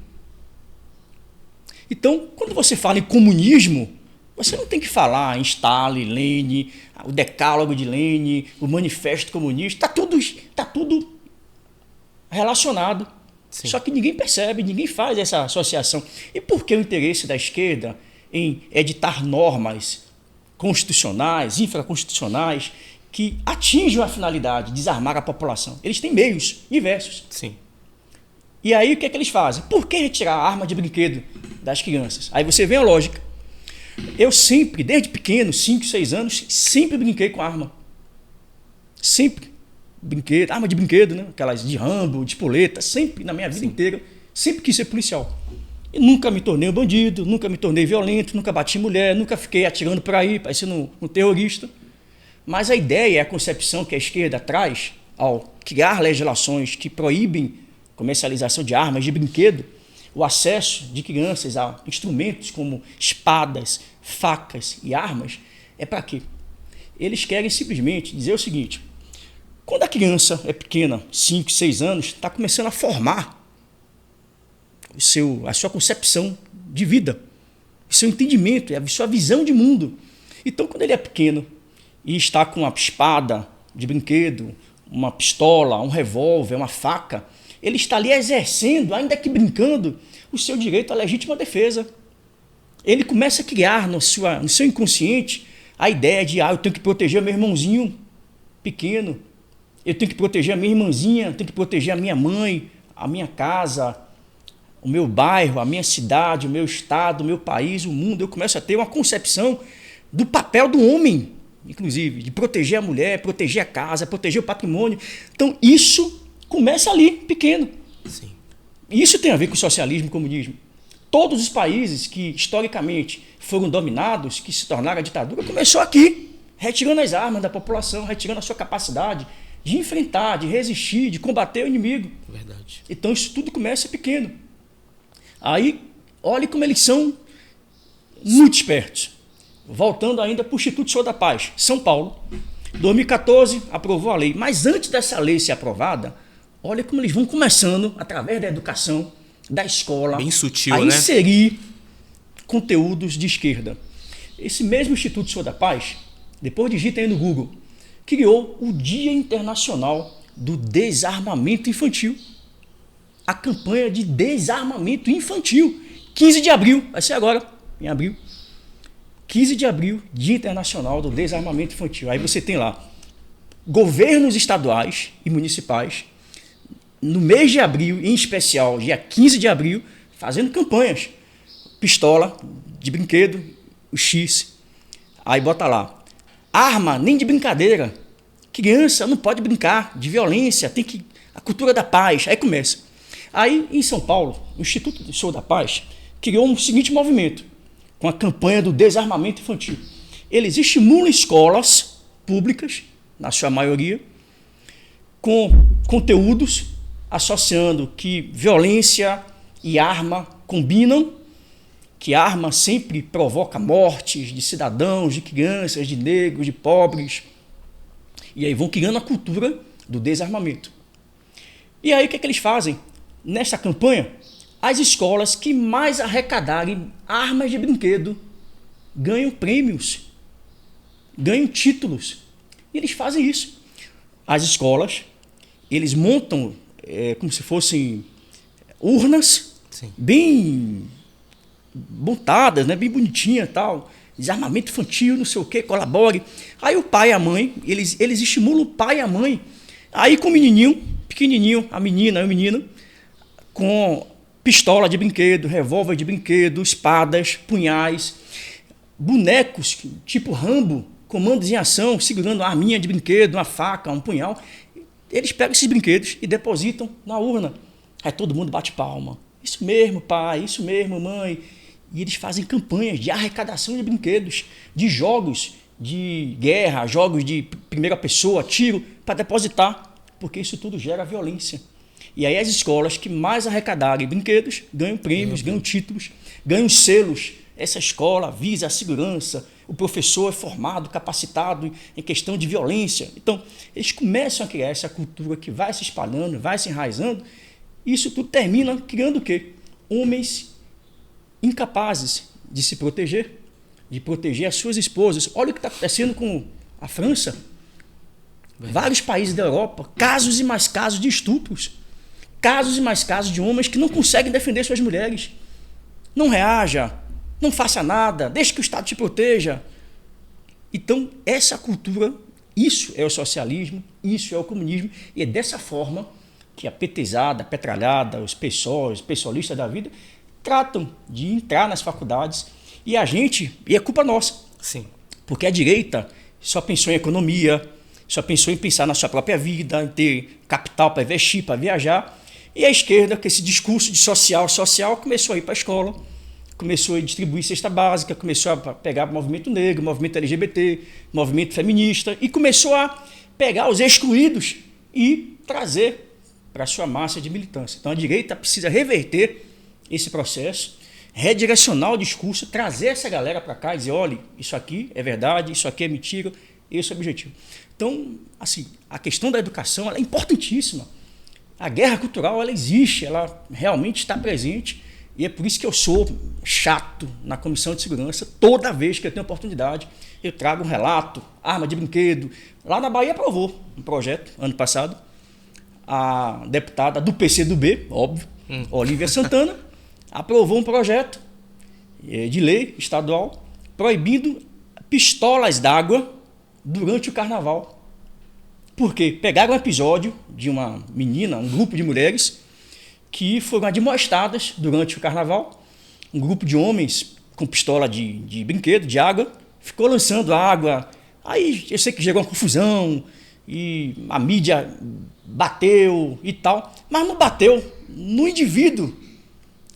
Então, quando você fala em comunismo, você não tem que falar em Stalin, Lenin, o decálogo de Lenin, o manifesto comunista, está tudo relacionado. Sim. Só que ninguém percebe, ninguém faz essa associação. E por que o interesse da esquerda em editar normas constitucionais, infraconstitucionais, que atinjam a finalidade de desarmar a população? Eles têm meios diversos. Sim. E aí o que é que eles fazem? Por que retirar a arma de brinquedo das crianças? Aí você vê a lógica. Eu sempre, desde pequeno, 5, 6 anos, sempre brinquei com arma. Sempre. Brinquedo, arma de brinquedo, né? Aquelas de Rambo, de espoleta, sempre na minha vida inteira, sempre quis ser policial. E nunca me tornei um bandido, nunca me tornei violento, nunca bati mulher, nunca fiquei atirando por aí, parecendo um terrorista. Mas a ideia, a concepção que a esquerda traz ao criar legislações que proíbem comercialização de armas de brinquedo, o acesso de crianças a instrumentos como espadas, facas e armas, é para quê? Eles querem simplesmente dizer o seguinte: quando a criança é pequena, 5, 6 anos, está começando a formar a sua concepção de vida, o seu entendimento, a sua visão de mundo. Então, quando ele é pequeno e está com uma espada de brinquedo, uma pistola, um revólver, uma faca, ele está ali exercendo, ainda que brincando, o seu direito à legítima defesa. Ele começa a criar no seu inconsciente a ideia de eu tenho que proteger meu irmãozinho pequeno, eu tenho que proteger a minha irmãzinha, eu tenho que proteger a minha mãe, a minha casa, o meu bairro, a minha cidade, o meu estado, o meu país, o mundo. Eu começo a ter uma concepção do papel do homem inclusive, de proteger a mulher, proteger a casa, proteger o patrimônio. Então, isso começa ali, pequeno. Sim. Isso tem a ver com socialismo e comunismo. Todos os países que, historicamente, foram dominados, que se tornaram a ditadura, começou aqui, retirando as armas da população, retirando a sua capacidade de enfrentar, de resistir, de combater o inimigo. Verdade. Então, isso tudo começa pequeno. Aí, olhe como eles são muito espertos. Voltando ainda para o Instituto Senhor da Paz, São Paulo, 2014, aprovou a lei. Mas antes dessa lei ser aprovada, olha como eles vão começando, através da educação, da escola, Bem sutil, a né? inserir conteúdos de esquerda. Esse mesmo Instituto Senhor da Paz, depois digita aí no Google, criou o Dia Internacional do Desarmamento Infantil. A campanha de desarmamento infantil. 15 de abril, vai ser agora, em abril. 15 de abril, Dia Internacional do Desarmamento Infantil. Aí você tem lá governos estaduais e municipais, no mês de abril, em especial, dia 15 de abril, fazendo campanhas. Pistola de brinquedo, o X. Aí bota lá, arma nem de brincadeira. Criança não pode brincar de violência, tem que... A cultura da paz. Aí começa. Aí, em São Paulo, o Instituto Senhor da Paz criou um seguinte movimento, com a campanha do desarmamento infantil. Eles estimulam escolas públicas, na sua maioria, com conteúdos associando que violência e arma combinam, que a arma sempre provoca mortes de cidadãos, de crianças, de negros, de pobres. E aí vão criando a cultura do desarmamento. E aí o que é que eles fazem? Nessa campanha, as escolas que mais arrecadarem armas de brinquedo ganham prêmios, ganham títulos. E eles fazem isso. As escolas, eles montam como se fossem urnas, Sim. bem montadas, né, bem bonitinha, tal, desarmamento infantil, não sei o que, colabore. Aí o pai e a mãe, eles estimulam o pai e a mãe. Aí com o menininho, pequenininho, a menina e o menino, com pistola de brinquedo, revólver de brinquedo, espadas, punhais, bonecos tipo Rambo, comandos em ação, segurando uma arminha de brinquedo, uma faca, um punhal. Eles pegam esses brinquedos e depositam na urna. Aí todo mundo bate palma. Isso mesmo, pai, isso mesmo, mãe. E eles fazem campanhas de arrecadação de brinquedos, de jogos de guerra, jogos de primeira pessoa, tiro, para depositar, porque isso tudo gera violência. E aí as escolas que mais arrecadarem brinquedos ganham prêmios, ganham títulos, ganham selos. Essa escola visa a segurança, o professor é formado, capacitado em questão de violência. Então, eles começam a criar essa cultura que vai se espalhando, vai se enraizando. E isso tudo termina criando o quê? Homens incapazes de se proteger, de proteger as suas esposas. Olha o que está acontecendo com a França. Vários países da Europa, casos e mais casos de estupros. Casos e mais casos de homens que não conseguem defender suas mulheres. Não reaja, não faça nada, deixe que o Estado te proteja. Então, essa cultura, isso é o socialismo, isso é o comunismo, e é dessa forma que a petezada, a petralhada, os pessoas, os pessoalistas da vida, tratam de entrar nas faculdades, e a gente, e é culpa nossa. Sim. Porque a direita só pensou em economia, só pensou em pensar na sua própria vida, em ter capital para investir, para viajar. E a esquerda, com esse discurso de social, começou a ir para a escola, começou a distribuir cesta básica, começou a pegar o movimento negro, movimento LGBT, movimento feminista, e começou a pegar os excluídos e trazer para a sua massa de militância. Então a direita precisa reverter esse processo, redirecionar o discurso, trazer essa galera para cá e dizer, olha, isso aqui é verdade, isso aqui é mentira, esse é o objetivo. Então, assim, a questão da educação ela é importantíssima. A guerra cultural ela existe, ela realmente está presente, e é por isso que eu sou chato na Comissão de Segurança. Toda vez que eu tenho oportunidade, eu trago um relato, arma de brinquedo. Lá na Bahia aprovou um projeto, ano passado, a deputada do PCdoB, óbvio, Olívia Santana, aprovou um projeto de lei estadual proibindo pistolas d'água durante o carnaval. Por quê? Pegaram um episódio de uma menina, um grupo de mulheres, que foram admoestadas durante o carnaval. Um grupo de homens com pistola de brinquedo, de água, ficou lançando água Aí eu sei que gerou uma confusão e a mídia bateu e tal, mas não bateu no indivíduo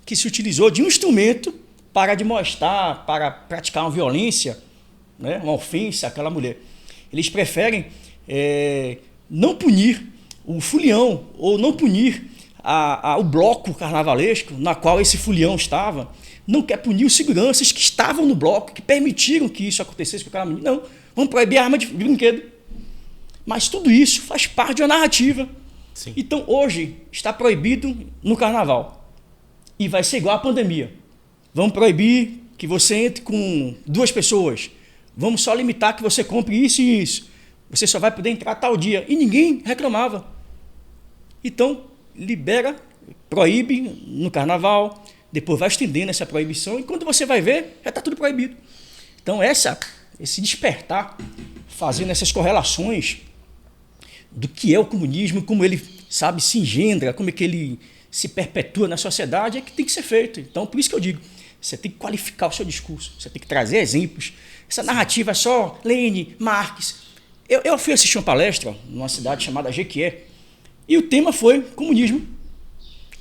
que se utilizou de um instrumento para demonstrar, para praticar uma violência, né, uma ofensa àquela mulher. Eles preferem não punir o fulião ou não punir o bloco carnavalesco na qual esse fulião estava, não quer punir os seguranças que estavam no bloco, que permitiram que isso acontecesse com aquela menina. Não, vamos proibir a arma de brinquedo. Mas tudo isso faz parte de uma narrativa. Sim. Então hoje está proibido no carnaval. E vai ser igual à pandemia. Vamos proibir que você entre com 2 pessoas. Vamos só limitar que você compre isso e isso. Você só vai poder entrar tal dia. E ninguém reclamava. Então, libera, proíbe no carnaval, depois vai estendendo essa proibição e quando você vai ver, já está tudo proibido. Então, esse despertar, fazendo essas correlações do que é o comunismo, como ele, sabe, se engendra, como é que ele se perpetua na sociedade, é que tem que ser feito. Então, por isso que eu digo, você tem que qualificar o seu discurso, você tem que trazer exemplos. Essa narrativa é só Lênin, Marx. Eu fui assistir uma palestra numa cidade chamada Jequié, e o tema foi comunismo.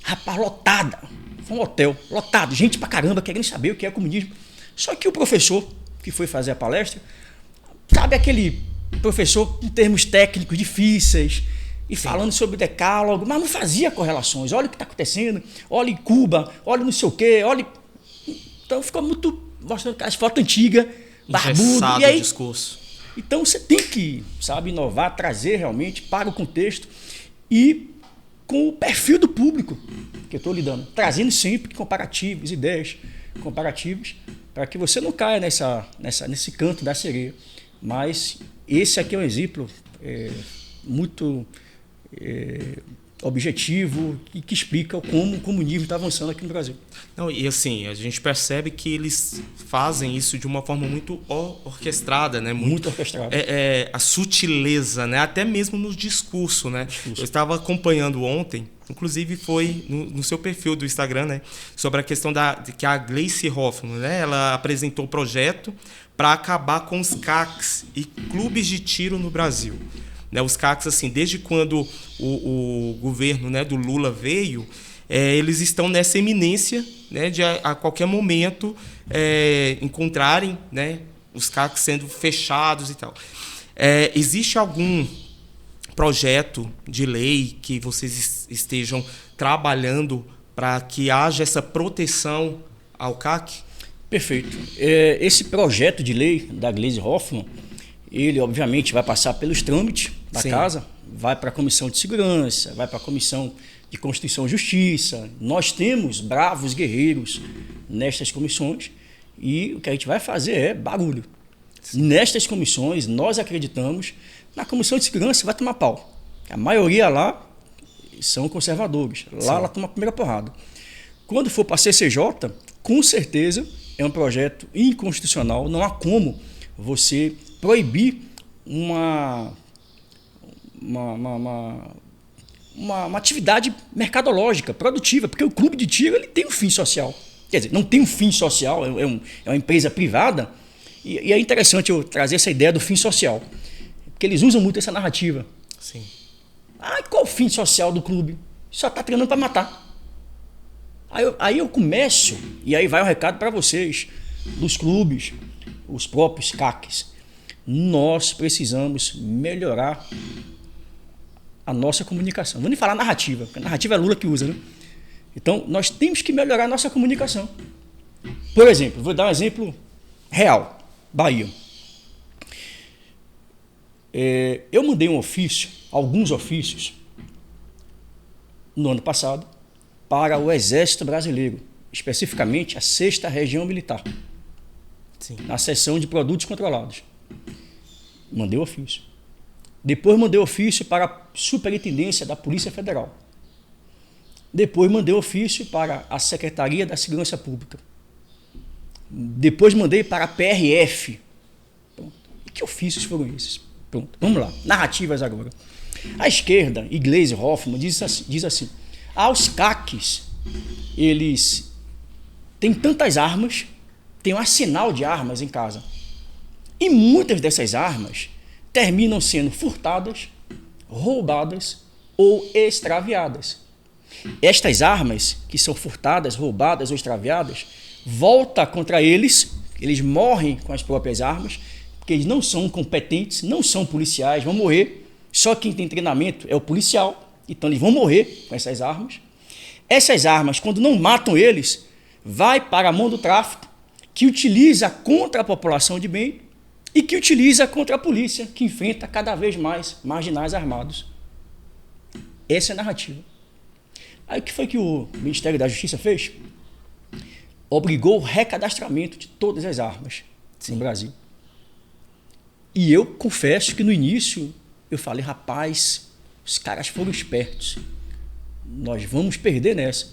Rapaz, lotada. Foi um hotel, lotado, gente pra caramba querendo saber o que é comunismo. Só que o professor que foi fazer a palestra, sabe aquele professor com termos técnicos difíceis, e falando sobre decálogo, mas não fazia correlações. Olha o que está acontecendo, olha Cuba, olha não sei o quê, olha... Então ficou muito mostrando aquelas fotos antigas, barbudo. E aí, o discurso. Então você tem que, sabe, inovar, trazer realmente para o contexto e com o perfil do público que eu estou lidando, trazendo sempre comparativos, ideias comparativas, para que você não caia nesse canto da sereia. Mas esse aqui é um exemplo muito objetivo e que explica como o comunismo está avançando aqui no Brasil. Não, e assim, a gente percebe que eles fazem isso de uma forma muito orquestrada, né? Muito orquestrada. A sutileza, né? Até mesmo no discurso, né? Eu estava acompanhando ontem, inclusive foi no seu perfil do Instagram, né? Sobre a questão de que a Gleice Hoffmann, né? Ela apresentou o projeto para acabar com os CACs e clubes de tiro no Brasil. Né, os CACs, assim, desde quando o governo, né, do Lula veio, eles estão nessa iminência, né, de a qualquer momento encontrarem, né, os CACs sendo fechados e tal. Existe algum projeto de lei que vocês estejam trabalhando para que haja essa proteção ao CAC? Perfeito. Esse projeto de lei da Gleice Hoffmann, ele obviamente vai passar pelos trâmites da casa, vai para a Comissão de Segurança, vai para a Comissão de Constituição e Justiça. Nós temos bravos guerreiros nestas comissões e o que a gente vai fazer é barulho. Sim. Nestas comissões, nós acreditamos, na Comissão de Segurança vai tomar pau. A maioria lá são conservadores. Lá ela toma a primeira porrada. Quando for para a CCJ, com certeza é um projeto inconstitucional, não há como você proibir uma atividade mercadológica, produtiva, porque o clube de tiro ele tem um fim social. Quer dizer, não tem um fim social, é uma empresa privada, e é interessante eu trazer essa ideia do fim social, porque eles usam muito essa narrativa. Sim. Qual o fim social do clube? Só está treinando para matar. Aí eu começo, e aí vai o recado para vocês, dos clubes, os próprios CACs. Nós precisamos melhorar a nossa comunicação. Vou nem falar narrativa, porque a narrativa é Lula que usa, né? Então, nós temos que melhorar a nossa comunicação. Por exemplo, vou dar um exemplo real. Bahia. Eu mandei um ofício, alguns ofícios, no ano passado, para o Exército Brasileiro, especificamente a 6ª Região Militar. Sim. Na seção de produtos controlados. Mandei o ofício. Depois mandei ofício para a Superintendência da Polícia Federal. Depois mandei ofício para a Secretaria da Segurança Pública. Depois mandei para a PRF. Pronto. E que ofícios foram esses? Pronto, vamos lá. Narrativas agora. A esquerda, Gleice Hoffmann, diz assim: os CACs, eles têm tantas armas, têm um arsenal de armas em casa. E muitas dessas armas terminam sendo furtadas, roubadas ou extraviadas. Estas armas, que são furtadas, roubadas ou extraviadas, voltam contra eles, eles morrem com as próprias armas, porque eles não são competentes, não são policiais, vão morrer. Só quem tem treinamento é o policial, então eles vão morrer com essas armas. Essas armas, quando não matam eles, vai para a mão do tráfico, que utiliza contra a população de bem e que utiliza contra a polícia, que enfrenta cada vez mais marginais armados. Essa é a narrativa. Aí o que foi que o Ministério da Justiça fez? Obrigou o recadastramento de todas as armas no Brasil. E eu confesso que no início eu falei, rapaz, os caras foram espertos. Nós vamos perder nessa.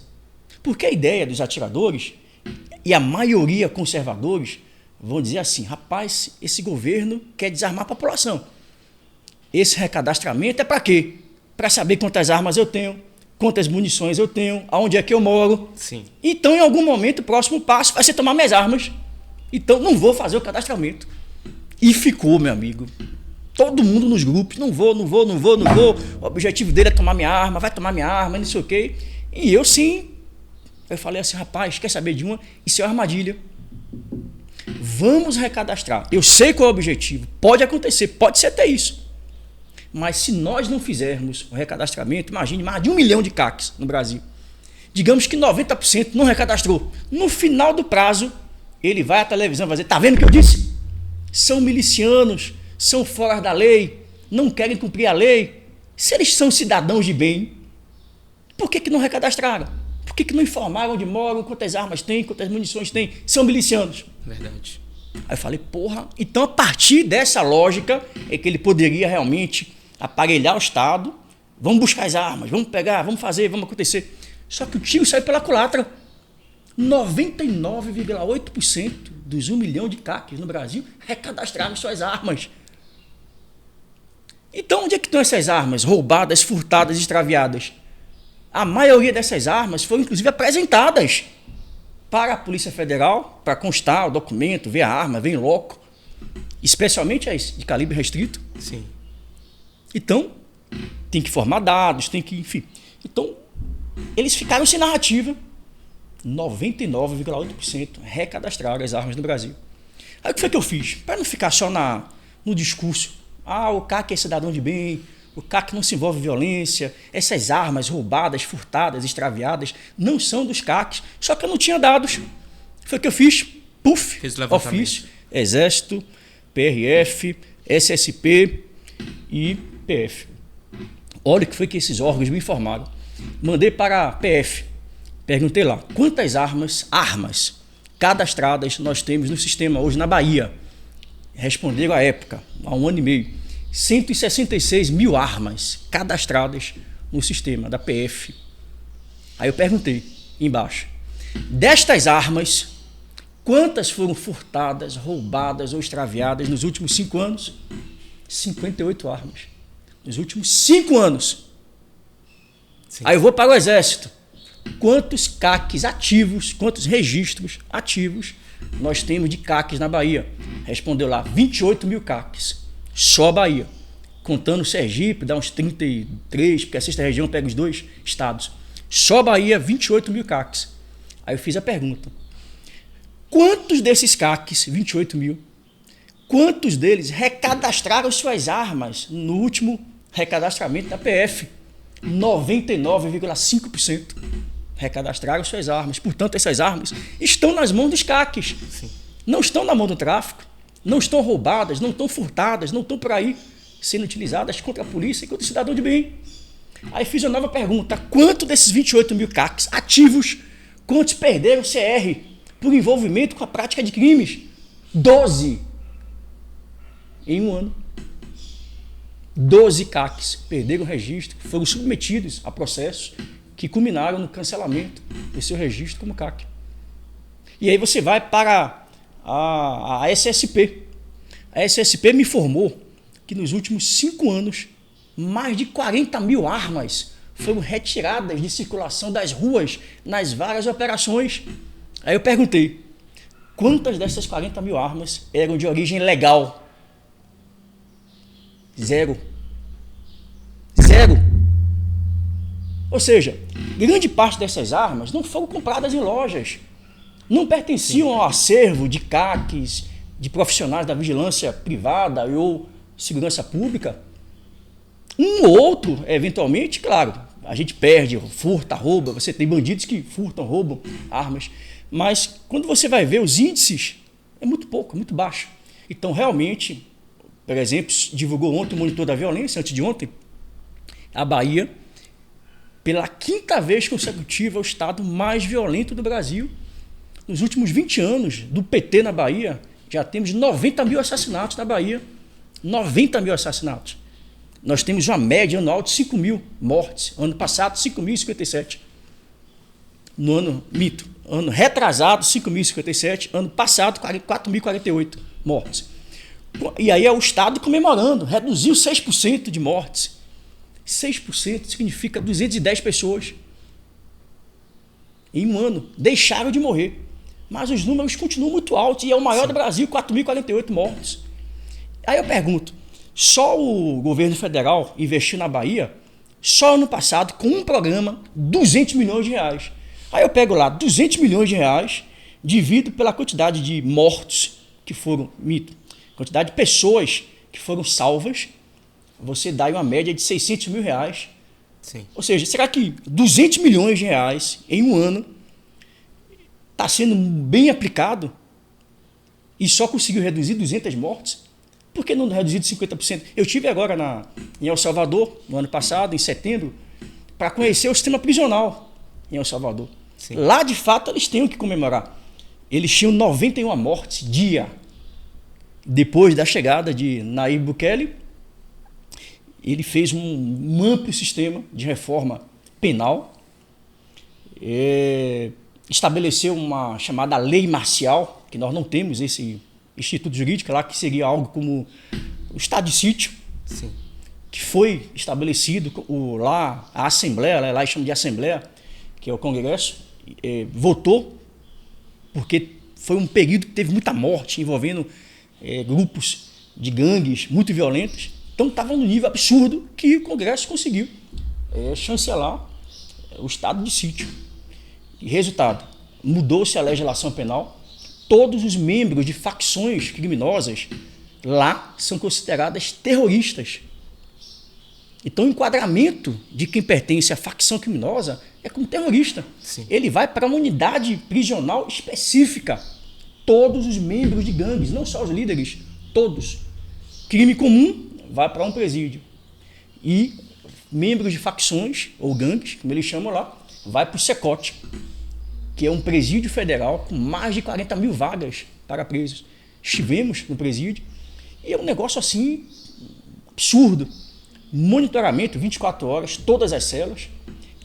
Porque a ideia dos atiradores, e a maioria conservadores, vão dizer assim, rapaz, esse governo quer desarmar a população. Esse recadastramento é para quê? Para saber quantas armas eu tenho, quantas munições eu tenho, aonde é que eu moro. Sim. Então, em algum momento, o próximo passo vai ser tomar minhas armas. Então, não vou fazer o cadastramento. E ficou, meu amigo. Todo mundo nos grupos, não vou. O objetivo dele é tomar minha arma, vai tomar minha arma, não sei o quê. E eu sim, eu falei assim, rapaz, quer saber de uma? Isso é uma armadilha. Vamos recadastrar. Eu sei qual é o objetivo. Pode acontecer, pode ser até isso. Mas se nós não fizermos o recadastramento, imagine mais de 1 milhão de CACs no Brasil. Digamos que 90% não recadastrou. No final do prazo, ele vai à televisão e vai dizer, tá vendo o que eu disse? São milicianos, são fora da lei, não querem cumprir a lei. Se eles são cidadãos de bem, por que não recadastraram? Por que não informaram onde moram, quantas armas têm, quantas munições têm? São milicianos. Verdade. Aí eu falei, porra, então a partir dessa lógica é que ele poderia realmente aparelhar o Estado, vamos buscar as armas, vamos pegar, vamos fazer, vamos acontecer. Só que o tiro saiu pela culatra. 99,8% dos 1 milhão de CACs no Brasil recadastraram suas armas. Então, onde é que estão essas armas roubadas, furtadas, extraviadas? A maioria dessas armas foram, inclusive, apresentadas para a Polícia Federal, para constar o documento, ver a arma, ver em loco, especialmente as de calibre restrito. Sim. Então, tem que formar dados, tem que, enfim. Então, eles ficaram sem narrativa. 99,8% recadastraram as armas no Brasil. Aí o que foi que eu fiz? Para não ficar só no discurso, o CAC é cidadão de bem, o CAC não se envolve em violência, essas armas roubadas, furtadas, extraviadas, não são dos CACs, só que eu não tinha dados. Foi o que eu fiz, ofício, Exército, PRF, SSP e PF. Olha o que foi que esses órgãos me informaram. Mandei para a PF, perguntei lá, quantas armas cadastradas nós temos no sistema hoje na Bahia? Responderam à época, há 1 ano e meio, 166 mil armas cadastradas no sistema da PF. Aí eu perguntei embaixo, destas armas, quantas foram furtadas, roubadas ou extraviadas nos últimos 5 anos? 58 armas. Nos últimos 5 anos. Sim. Aí eu vou para o Exército. Quantos CACs ativos, quantos registros ativos nós temos de CACs na Bahia? Respondeu lá, 28 mil CACs. Só Bahia. Contando Sergipe, dá uns 33, porque a 6ª região pega os 2 estados. Só Bahia, 28 mil CACs. Aí eu fiz a pergunta. Quantos desses CACs, 28 mil, quantos deles recadastraram suas armas no último recadastramento da PF? 99,5% recadastraram suas armas. Portanto, essas armas estão nas mãos dos CACs. Sim. Não estão na mão do tráfico. Não estão roubadas, não estão furtadas, não estão por aí sendo utilizadas contra a polícia e contra o cidadão de bem. Aí fiz uma nova pergunta. Quanto desses 28 mil CACs ativos, quantos perderam CR por envolvimento com a prática de crimes? 12. Em 1 ano. 12 CACs perderam o registro, foram submetidos a processos que culminaram no cancelamento do seu registro como CAC. E aí você vai para a SSP. A SSP me informou que nos últimos 5 anos, mais de 40 mil armas foram retiradas de circulação das ruas nas várias operações. Aí eu perguntei, quantas dessas 40 mil armas eram de origem legal? Zero. Zero. Ou seja, grande parte dessas armas não foram compradas em lojas. Não pertenciam ao acervo de CACs, de profissionais da vigilância privada ou segurança pública. Um ou outro, eventualmente, claro, a gente perde, furta, rouba, você tem bandidos que furtam, roubam armas, mas quando você vai ver os índices, é muito pouco, muito baixo. Então, realmente, por exemplo, divulgou ontem o Monitor da Violência, antes de ontem, a Bahia, pela 5ª vez consecutiva, é o estado mais violento do Brasil. Nos últimos 20 anos do PT na Bahia, já temos 90 mil assassinatos na Bahia. 90 mil assassinatos. Nós temos uma média anual de 5 mil mortes. Ano passado, 5.057. No ano retrasado, 5.057. Ano passado, 4.048 mortes. E aí é o Estado comemorando, reduziu 6% de mortes. 6% significa 210 pessoas. Em um ano, deixaram de morrer. Mas os números continuam muito altos e é o maior do Brasil, 4.048 mortes. Aí eu pergunto, só o governo federal investiu na Bahia, só ano passado, com um programa, 200 milhões de reais. Aí eu pego lá 200 milhões de reais, divido pela quantidade de mortos que foram, quantidade de pessoas que foram salvas, você dá uma média de 600 mil reais. Sim. Ou seja, será que 200 milhões de reais em um ano está sendo bem aplicado e só conseguiu reduzir 200 mortes? Por que não reduzir de 50%? Eu estive agora em El Salvador, no ano passado, em setembro, para conhecer o sistema prisional em El Salvador. Sim. Lá, de fato, eles têm o que comemorar. Eles tinham 91 mortes dia. Depois da chegada de Nayib Bukele, ele fez um amplo sistema de reforma penal, estabeleceu uma chamada lei marcial, que nós não temos esse instituto jurídico lá, que seria algo como o estado de sítio. Sim. Que foi estabelecido lá, a Assembleia, lá eles chamam de Assembleia, que é o Congresso, votou, porque foi um período que teve muita morte envolvendo grupos de gangues muito violentos. Então estava no nível absurdo que o Congresso conseguiu chancelar o estado de sítio. E resultado, mudou-se a legislação penal, todos os membros de facções criminosas lá são consideradas terroristas. Então o enquadramento de quem pertence à facção criminosa é como terrorista. Sim. Ele vai para uma unidade prisional específica. Todos os membros de gangues, não só os líderes, todos. Crime comum vai para um presídio. E membros de facções, ou gangues, como eles chamam lá, vai para o Secote, que é um presídio federal com mais de 40 mil vagas para presos. Estivemos no presídio e é um negócio assim absurdo. Monitoramento 24 horas, todas as celas.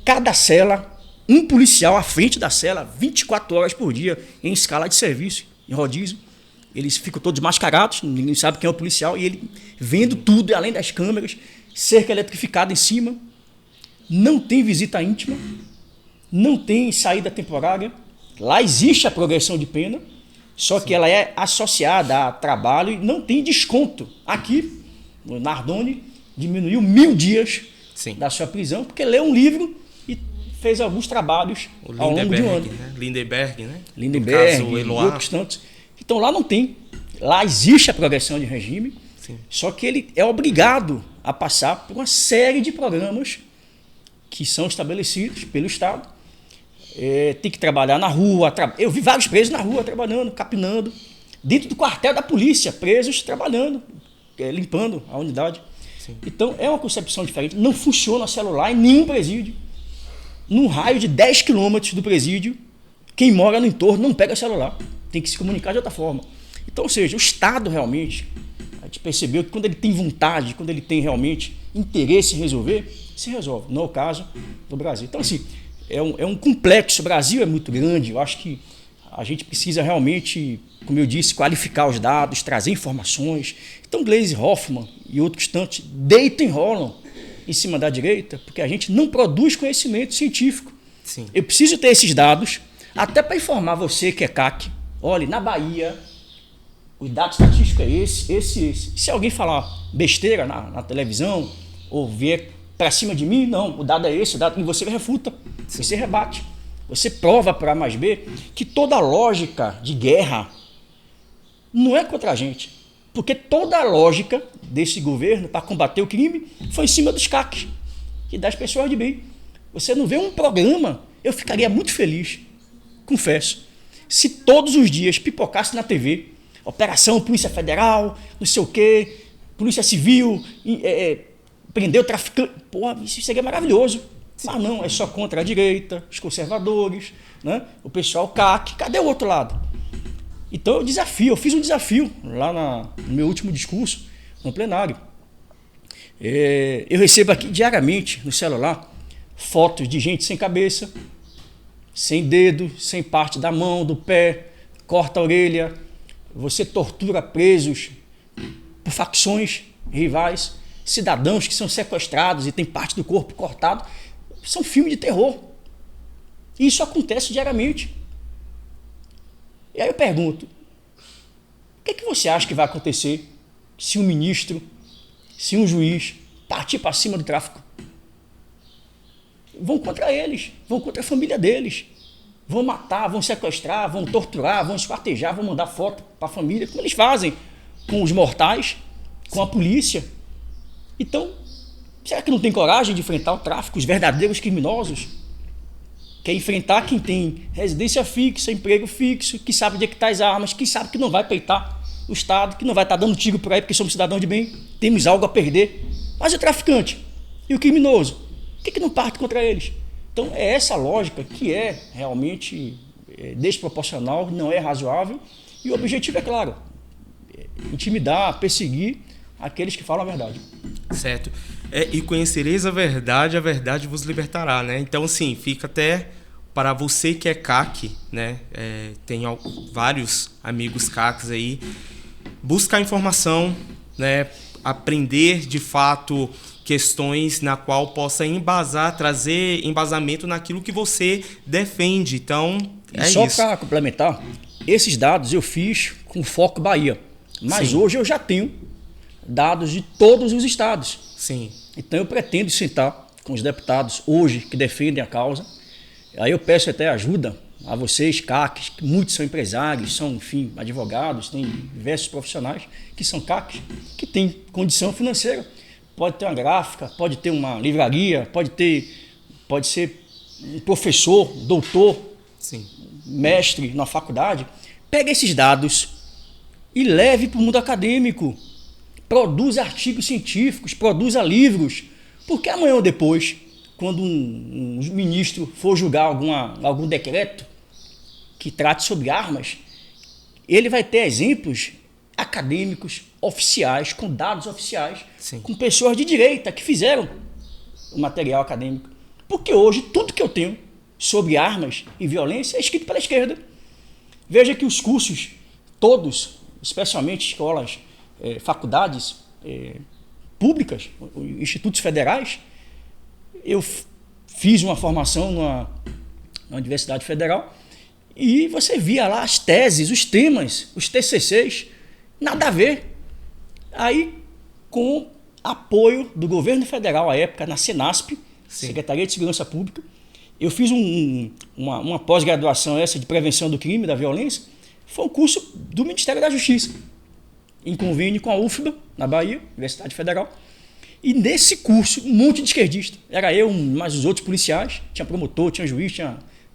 Cada cela, um policial à frente da cela, 24 horas por dia, em escala de serviço, em rodízio. Eles ficam todos mascarados, ninguém sabe quem é o policial, e ele vendo tudo, além das câmeras, cerca eletrificada em cima. Não tem visita íntima, não tem saída temporária. Lá existe a progressão de pena, só que ela é associada a trabalho e não tem desconto. Aqui, no Nardoni, diminuiu 1000 dias da sua prisão, porque leu um livro e fez alguns trabalhos ao longo de um ano. Né? Lindenberg, né? Lindenberg e outros tantos. Então lá não tem. Lá existe a progressão de regime, sim, só que ele é obrigado a passar por uma série de programas que são estabelecidos pelo Estado. Tem que trabalhar na rua. Eu vi vários presos na rua trabalhando, capinando. Dentro do quartel da polícia, presos trabalhando, limpando a unidade. Sim. Então é uma concepção diferente. Não funciona celular em nenhum presídio. Num raio de 10 quilômetros do presídio, quem mora no entorno não pega celular. Tem que se comunicar de outra forma. Então, ou seja, o Estado realmente, a gente percebeu que quando ele tem vontade, quando ele tem realmente interesse em resolver, se resolve. Não é o caso do Brasil. Então, assim, é um complexo. O Brasil é muito grande. Eu acho que a gente precisa realmente, como eu disse, qualificar os dados, trazer informações. Então, Gleisi Hoffmann e outros tantos deitam e rolam em cima da direita, porque a gente não produz conhecimento científico. Sim. Eu preciso ter esses dados, até para informar você que é CAC. Olha, na Bahia, o dado estatístico é esse. Se alguém falar besteira na televisão ou vier para cima de mim, não, o dado é esse, e você refuta, você rebate. Você prova para A mais B que toda a lógica de guerra não é contra a gente. Porque toda a lógica desse governo para combater o crime foi em cima dos CACs e das pessoas de bem. Você não vê um programa, eu ficaria muito feliz, confesso, se todos os dias pipocasse na TV, Operação Polícia Federal, não sei o quê, Polícia Civil, prendeu o traficante. Porra, isso seria maravilhoso. Mas não, é só contra a direita, os conservadores, né? O pessoal CAC, cadê o outro lado? Então eu fiz um desafio lá no meu último discurso, no plenário. Eu recebo aqui diariamente no celular fotos de gente sem cabeça, sem dedo, sem parte da mão, do pé, corta a orelha. Você tortura presos por facções rivais, cidadãos que são sequestrados e têm parte do corpo cortado. São filmes de terror. E isso acontece diariamente. E aí eu pergunto, o que você acha que vai acontecer se um ministro, se um juiz partir para cima do tráfico? Vão contra eles, vão contra a família deles. Vão matar, vão sequestrar, vão torturar, vão esquartejar, vão mandar foto para a família, como eles fazem com os mortais, com a polícia. Então, será que não tem coragem de enfrentar o tráfico, os verdadeiros criminosos? Quer enfrentar quem tem residência fixa, emprego fixo, que sabe onde é que está as armas, que sabe que não vai peitar o Estado, que não vai estar dando tiro por aí porque somos cidadãos de bem, temos algo a perder. Mas o traficante e o criminoso, por que não parte contra eles? Então é essa lógica que é realmente desproporcional, não é razoável, e o objetivo é claro, intimidar, perseguir aqueles que falam a verdade. Certo. E conhecereis a verdade vos libertará, né? Então, sim, fica até para você que é CAC, né? Tem vários amigos CACs aí, buscar informação, né? Aprender de fato questões na qual possa embasar, trazer embasamento naquilo que você defende. Então, só para complementar, esses dados eu fiz com foco Bahia, mas sim, hoje eu já tenho dados de todos os estados. Sim. Então eu pretendo sentar com os deputados hoje que defendem a causa. Aí eu peço até ajuda a vocês, CACs, que muitos são empresários, são, enfim, advogados, tem diversos profissionais que são CACs, que têm condição financeira. Pode ter uma gráfica, pode ter uma livraria, pode ser um professor, doutor, sim, mestre na faculdade. Pega esses dados e leve para o mundo acadêmico. Produza artigos científicos, produza livros, porque amanhã ou depois, quando um ministro for julgar algum decreto que trate sobre armas, ele vai ter exemplos acadêmicos, oficiais, com dados oficiais, sim, com pessoas de direita que fizeram o material acadêmico. Porque hoje tudo que eu tenho sobre armas e violência é escrito pela esquerda. Veja que os cursos, todos, especialmente escolas, faculdades públicas, institutos federais, eu fiz uma formação na Universidade Federal e você via lá as teses, os temas, os TCCs, nada a ver. Aí, com apoio do governo federal à época, na Senasp, sim, Secretaria de Segurança Pública, eu fiz uma pós-graduação essa de prevenção do crime, da violência. Foi um curso do Ministério da Justiça, em convênio com a UFBA, na Bahia, Universidade Federal. E nesse curso, um monte de esquerdista. Era eu, mais os outros policiais, tinha promotor, tinha juiz,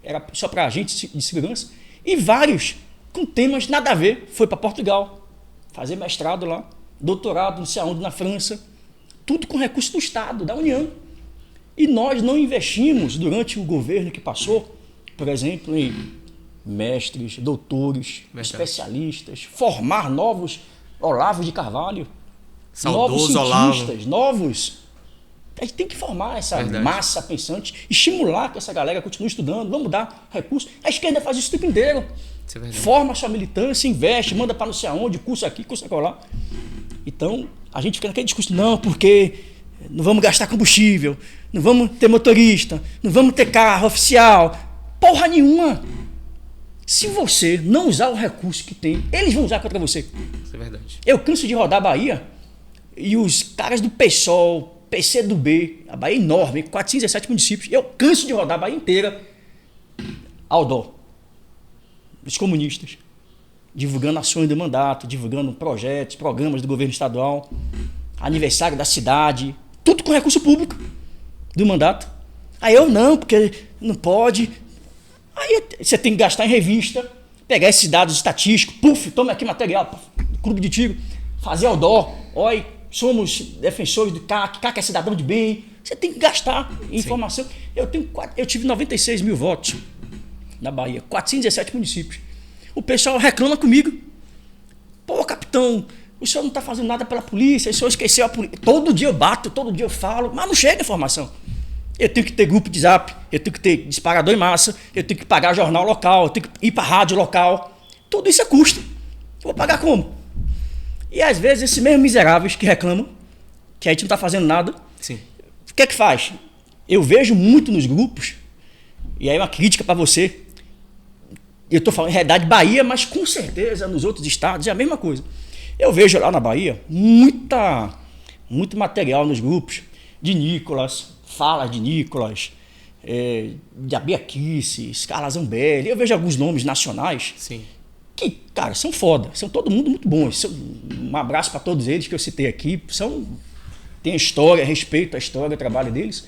era só para agentes de segurança. E vários com temas nada a ver. Foi para Portugal, fazer mestrado lá, doutorado, não sei aonde, na França. Tudo com recurso do Estado, da União. E nós não investimos, durante o governo que passou, por exemplo, em mestres, doutores, especialistas, formar novos Olavo de Carvalho, saudoso novos cientistas, Olavo. Novos. A gente tem que formar essa massa pensante, estimular que essa galera continue estudando, vamos dar recursos. A esquerda faz isso o tempo inteiro. Forma a sua militância, investe, manda para não sei aonde, curso aqui, curso acolá. Então, a gente fica naquele discurso, não, porque não vamos gastar combustível, não vamos ter motorista, não vamos ter carro oficial. Porra nenhuma! Se você não usar o recurso que tem, eles vão usar contra você. Isso é verdade. Eu canso de rodar a Bahia e os caras do PSOL, PCdoB, a Bahia é enorme, 417 municípios, eu canso de rodar a Bahia inteira ao dó. Os comunistas, divulgando ações do mandato, divulgando projetos, programas do governo estadual, aniversário da cidade, tudo com recurso público do mandato. Aí eu não, porque não pode. Aí você tem que gastar em revista, pegar esses dados estatísticos, toma aqui material, clube de tiro, fazer ao dó, olha, somos defensores do CAC é cidadão de bem. Você tem que gastar em informação. Eu tive 96 mil votos na Bahia, 417 municípios. O pessoal reclama comigo. Pô, capitão, o senhor não está fazendo nada pela polícia, o senhor esqueceu a polícia. Todo dia eu bato, todo dia eu falo, mas não chega a informação. Eu tenho que ter grupo de zap, eu tenho que ter disparador em massa, eu tenho que pagar jornal local, eu tenho que ir para a rádio local. Tudo isso é custo. Eu vou pagar como? E às vezes esses mesmos miseráveis que reclamam que a gente não está fazendo nada, Sim. o que é que faz? Eu vejo muito nos grupos, e aí uma crítica para você, eu estou falando em realidade Bahia, mas com certeza nos outros estados é a mesma coisa. Eu vejo lá na Bahia muito material nos grupos de Nicolas, falas de Nicolas, de Abia Kicis, Carla Zambelli. Eu vejo alguns nomes nacionais. Sim. Que, cara, são foda, são todo mundo muito bons. Um abraço para todos eles que eu citei aqui. Tem história, respeito à história, ao trabalho deles.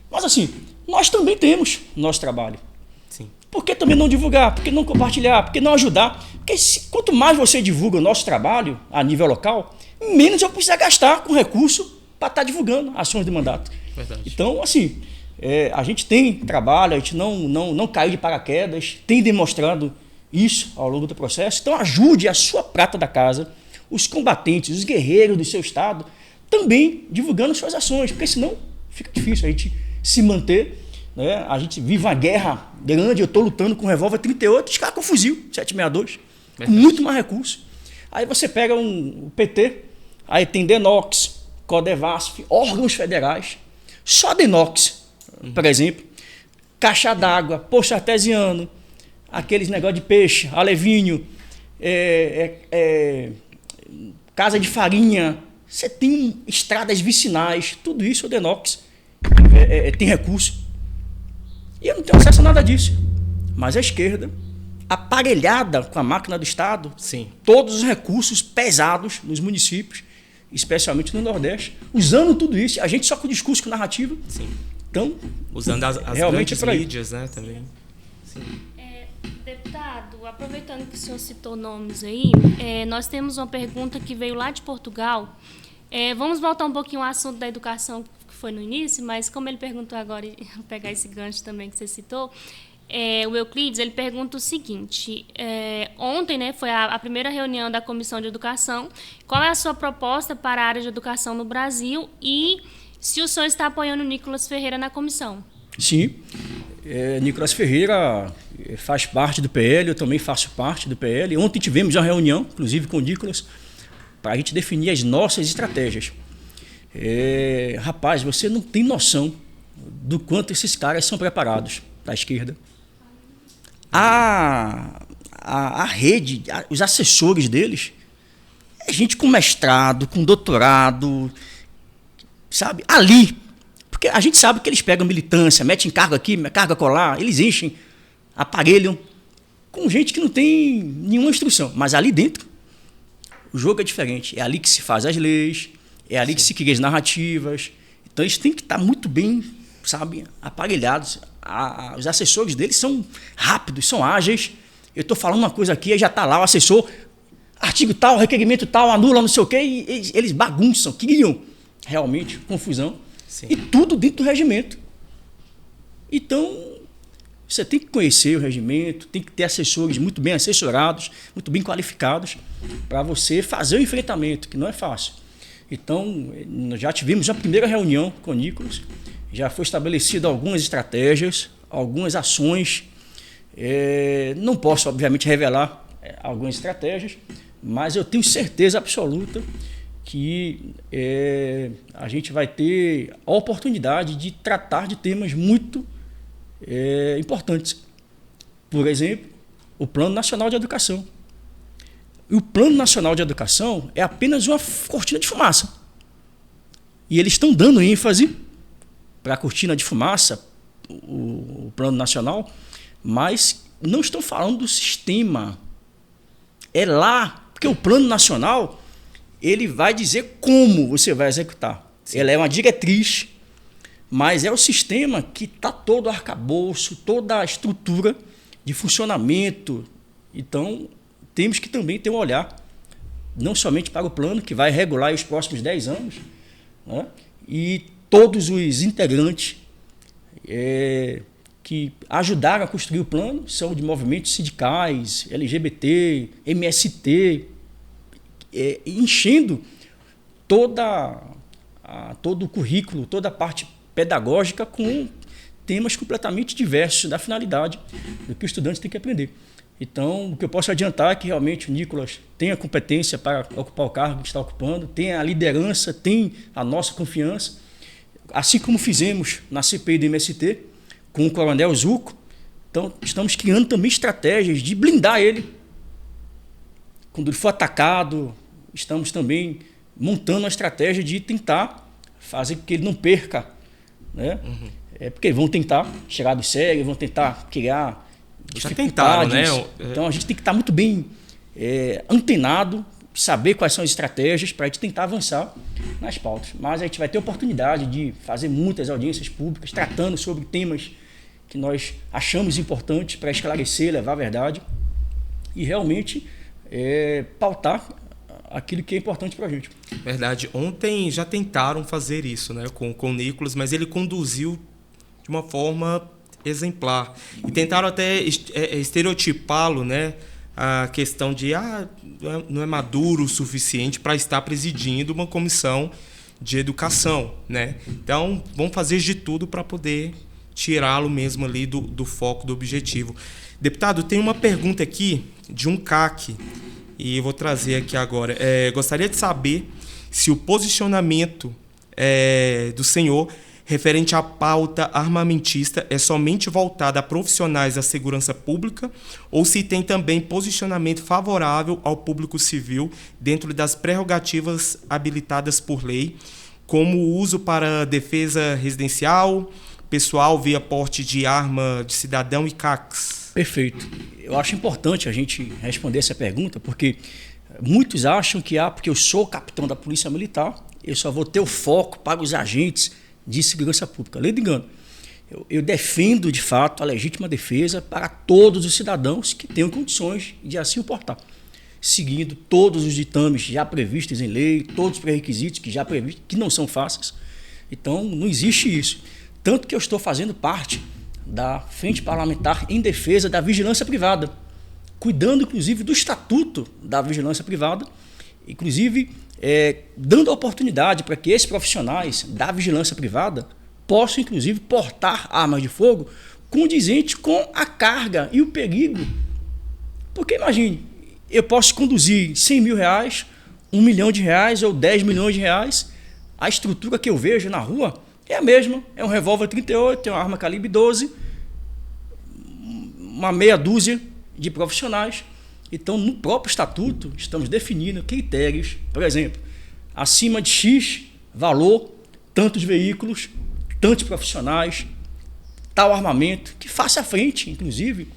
Mas assim, nós também temos nosso trabalho. Sim. Por que também não divulgar? Por que não compartilhar? Por que não ajudar? Porque quanto mais você divulga o nosso trabalho a nível local, menos eu preciso gastar com recurso para estar divulgando ações de mandato. Verdade. Então, assim, a gente tem trabalho, a gente não caiu de paraquedas, tem demonstrado isso ao longo do processo. Então, ajude a sua prata da casa, os combatentes, os guerreiros do seu estado, também divulgando suas ações, porque senão fica difícil a gente se manter. Né? A gente vive uma guerra grande, eu estou lutando com um revólver 38, os caras com fuzil 762, com muito mais recurso. Aí você pega o PT, aí tem Denox, Codevasf, órgãos federais, só Denox, por exemplo, caixa d'água, poço artesiano, aqueles negócio de peixe, alevinho, casa de farinha, você tem estradas vicinais, tudo isso o Denox tem recurso. E eu não tenho acesso a nada disso. Mas a esquerda, aparelhada com a máquina do Estado, Sim. todos os recursos pesados nos municípios, especialmente no Nordeste, usando tudo isso, a gente só com discurso, com narrativa. Sim. Então, usando as realmente grandes mídias, né, também. Sim. Deputado, aproveitando que o senhor citou nomes aí, nós temos uma pergunta que veio lá de Portugal. Vamos voltar um pouquinho ao assunto da educação que foi no início, mas como ele perguntou agora, e vou pegar esse gancho também que você citou, o Euclides, ele pergunta o seguinte, ontem, né, foi a primeira reunião da Comissão de Educação, qual é a sua proposta para a área de educação no Brasil e se o senhor está apoiando o Nicolas Ferreira na comissão? Sim, Nicolas Ferreira faz parte do PL, eu também faço parte do PL. Ontem tivemos uma reunião, inclusive com o Nicolas, para a gente definir as nossas estratégias. Rapaz, você não tem noção do quanto esses caras são preparados da esquerda. A rede, os assessores deles, é gente com mestrado, com doutorado, sabe? Ali, porque a gente sabe que eles pegam militância, metem carga aqui, carga colar, eles enchem, aparelham, com gente que não tem nenhuma instrução. Mas ali dentro, o jogo é diferente. É ali que se faz as leis, é ali que se cria as narrativas. Então, eles têm que estar muito bem, sabe, aparelhados. Os assessores deles são rápidos, são ágeis. Eu estou falando uma coisa aqui, aí já está lá o assessor, artigo tal, requerimento tal, anula, não sei o quê, e eles bagunçam, criam realmente confusão. Sim. E tudo dentro do regimento. Então, você tem que conhecer o regimento, tem que ter assessores muito bem assessorados, muito bem qualificados, para você fazer o enfrentamento, que não é fácil. Então, nós já tivemos a primeira reunião com o Nicolas, já foi estabelecido algumas estratégias, algumas ações. Não posso, obviamente, revelar algumas estratégias, mas eu tenho certeza absoluta que a gente vai ter a oportunidade de tratar de temas muito importantes. Por exemplo, o Plano Nacional de Educação. E o Plano Nacional de Educação é apenas uma cortina de fumaça. E eles estão dando ênfase para a cortina de fumaça, o Plano Nacional, mas não estão falando do sistema. É lá, porque o Plano Nacional ele vai dizer como você vai executar. Sim. Ela é uma diretriz, mas é o sistema que está todo o arcabouço, toda a estrutura de funcionamento. Então, temos que também ter um olhar, não somente para o plano, que vai regular os próximos 10 anos, né? E todos os integrantes que ajudaram a construir o plano são de movimentos sindicais, LGBT, MST, enchendo todo o currículo, toda a parte pedagógica com temas completamente diversos da finalidade do que o estudante tem que aprender. Então, o que eu posso adiantar é que realmente o Nicolas tem a competência para ocupar o cargo que está ocupando, tem a liderança, tem a nossa confiança, assim como fizemos na CPI do MST, com o Coronel Zuco. Então, estamos criando também estratégias de blindar ele. Quando ele for atacado, estamos também montando uma estratégia de tentar fazer com que ele não perca, né? Porque vão tentar tirar do sério, vão tentar criar dificuldades. Já tentaram, né? Então a gente tem que estar muito bem antenado, saber quais são as estratégias para a gente tentar avançar nas pautas. Mas a gente vai ter oportunidade de fazer muitas audiências públicas tratando sobre temas que nós achamos importantes para esclarecer, levar a verdade e realmente pautar aquilo que é importante para a gente. Verdade. Ontem já tentaram fazer isso, né, com o Nicolas, mas ele conduziu de uma forma exemplar. E tentaram até estereotipá-lo, né, a questão de não é maduro o suficiente para estar presidindo uma comissão de educação, né? Então, vão fazer de tudo para poder tirá-lo mesmo ali do foco, do objetivo. Deputado, tem uma pergunta aqui de um CAC, e eu vou trazer aqui agora. Gostaria de saber se o posicionamento do senhor referente à pauta armamentista é somente voltada a profissionais da segurança pública ou se tem também posicionamento favorável ao público civil dentro das prerrogativas habilitadas por lei, como o uso para defesa residencial, pessoal via porte de arma de cidadão e CACs. Perfeito. Eu acho importante a gente responder essa pergunta, porque muitos acham que porque eu sou capitão da Polícia Militar, eu só vou ter o foco para os agentes de segurança pública. Lei de engano. Eu defendo, de fato, a legítima defesa para todos os cidadãos que tenham condições de assim o portar, seguindo todos os ditames já previstos em lei, todos os pré-requisitos que já previstos, que não são fáceis. Então, não existe isso. Tanto que eu estou fazendo parte da Frente Parlamentar em Defesa da Vigilância Privada, cuidando, inclusive, do Estatuto da Vigilância Privada, inclusive dando a oportunidade para que esses profissionais da vigilância privada possam, inclusive, portar armas de fogo condizente com a carga e o perigo. Porque, imagine, eu posso conduzir 100 mil reais, 1 milhão de reais ou 10 milhões de reais, a estrutura que eu vejo na rua é a mesma, é um revólver 38, é uma arma calibre 12, uma meia dúzia de profissionais. Então, no próprio estatuto, estamos definindo critérios, por exemplo, acima de X valor, tantos veículos, tantos profissionais, tal armamento, que faça frente, inclusive,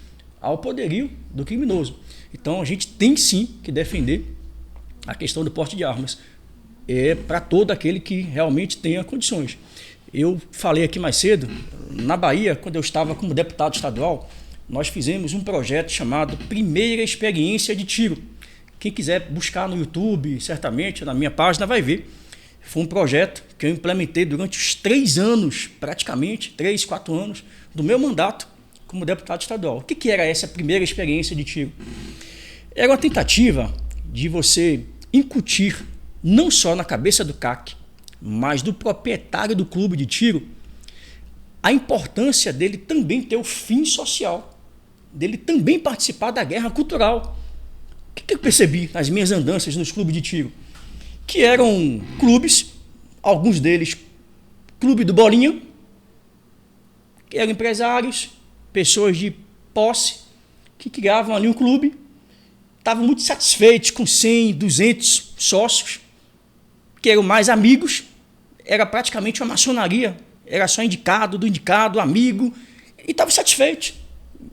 ao poderio do criminoso. Então, a gente tem sim que defender a questão do porte de armas para todo aquele que realmente tenha condições. Eu falei aqui mais cedo, na Bahia, quando eu estava como deputado estadual, nós fizemos um projeto chamado Primeira Experiência de Tiro. Quem quiser buscar no YouTube, certamente, na minha página, vai ver. Foi um projeto que eu implementei durante os 3 anos, praticamente, 3, 4 anos, do meu mandato como deputado estadual. O que era essa primeira experiência de tiro? Era uma tentativa de você incutir, não só na cabeça do CAC, mas do proprietário do clube de tiro, a importância dele também ter o fim social, dele também participar da guerra cultural. O que eu percebi nas minhas andanças nos clubes de tiro? Que eram clubes, alguns deles clube do Bolinha, que eram empresários, pessoas de posse, que criavam ali um clube estavam muito satisfeitos com 100, 200 sócios, que eram mais amigos, era praticamente uma maçonaria, era só indicado, do indicado, amigo, e estavam satisfeitos,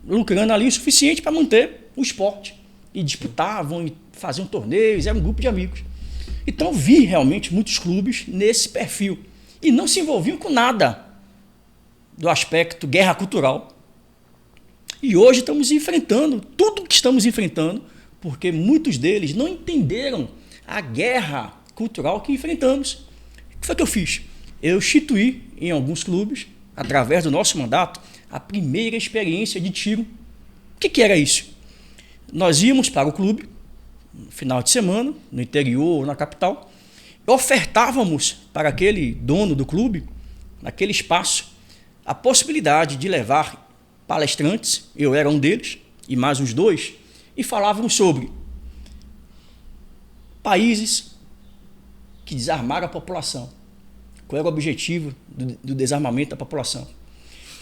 lucrando ali o suficiente para manter o esporte. E disputavam, e faziam torneios, era um grupo de amigos. Então vi realmente muitos clubes nesse perfil, e não se envolviam com nada do aspecto guerra cultural. E hoje estamos enfrentando tudo que estamos enfrentando, porque muitos deles não entenderam a guerra cultural que enfrentamos. O que foi que eu fiz? Eu instituí em alguns clubes, através do nosso mandato, a primeira experiência de tiro. O que era isso? Nós íamos para o clube, no final de semana, no interior ou na capital, ofertávamos para aquele dono do clube, naquele espaço, a possibilidade de levar palestrantes, eu era um deles, e mais uns 2, e falávamos sobre países que desarmaram a população. Qual era o objetivo do desarmamento da população?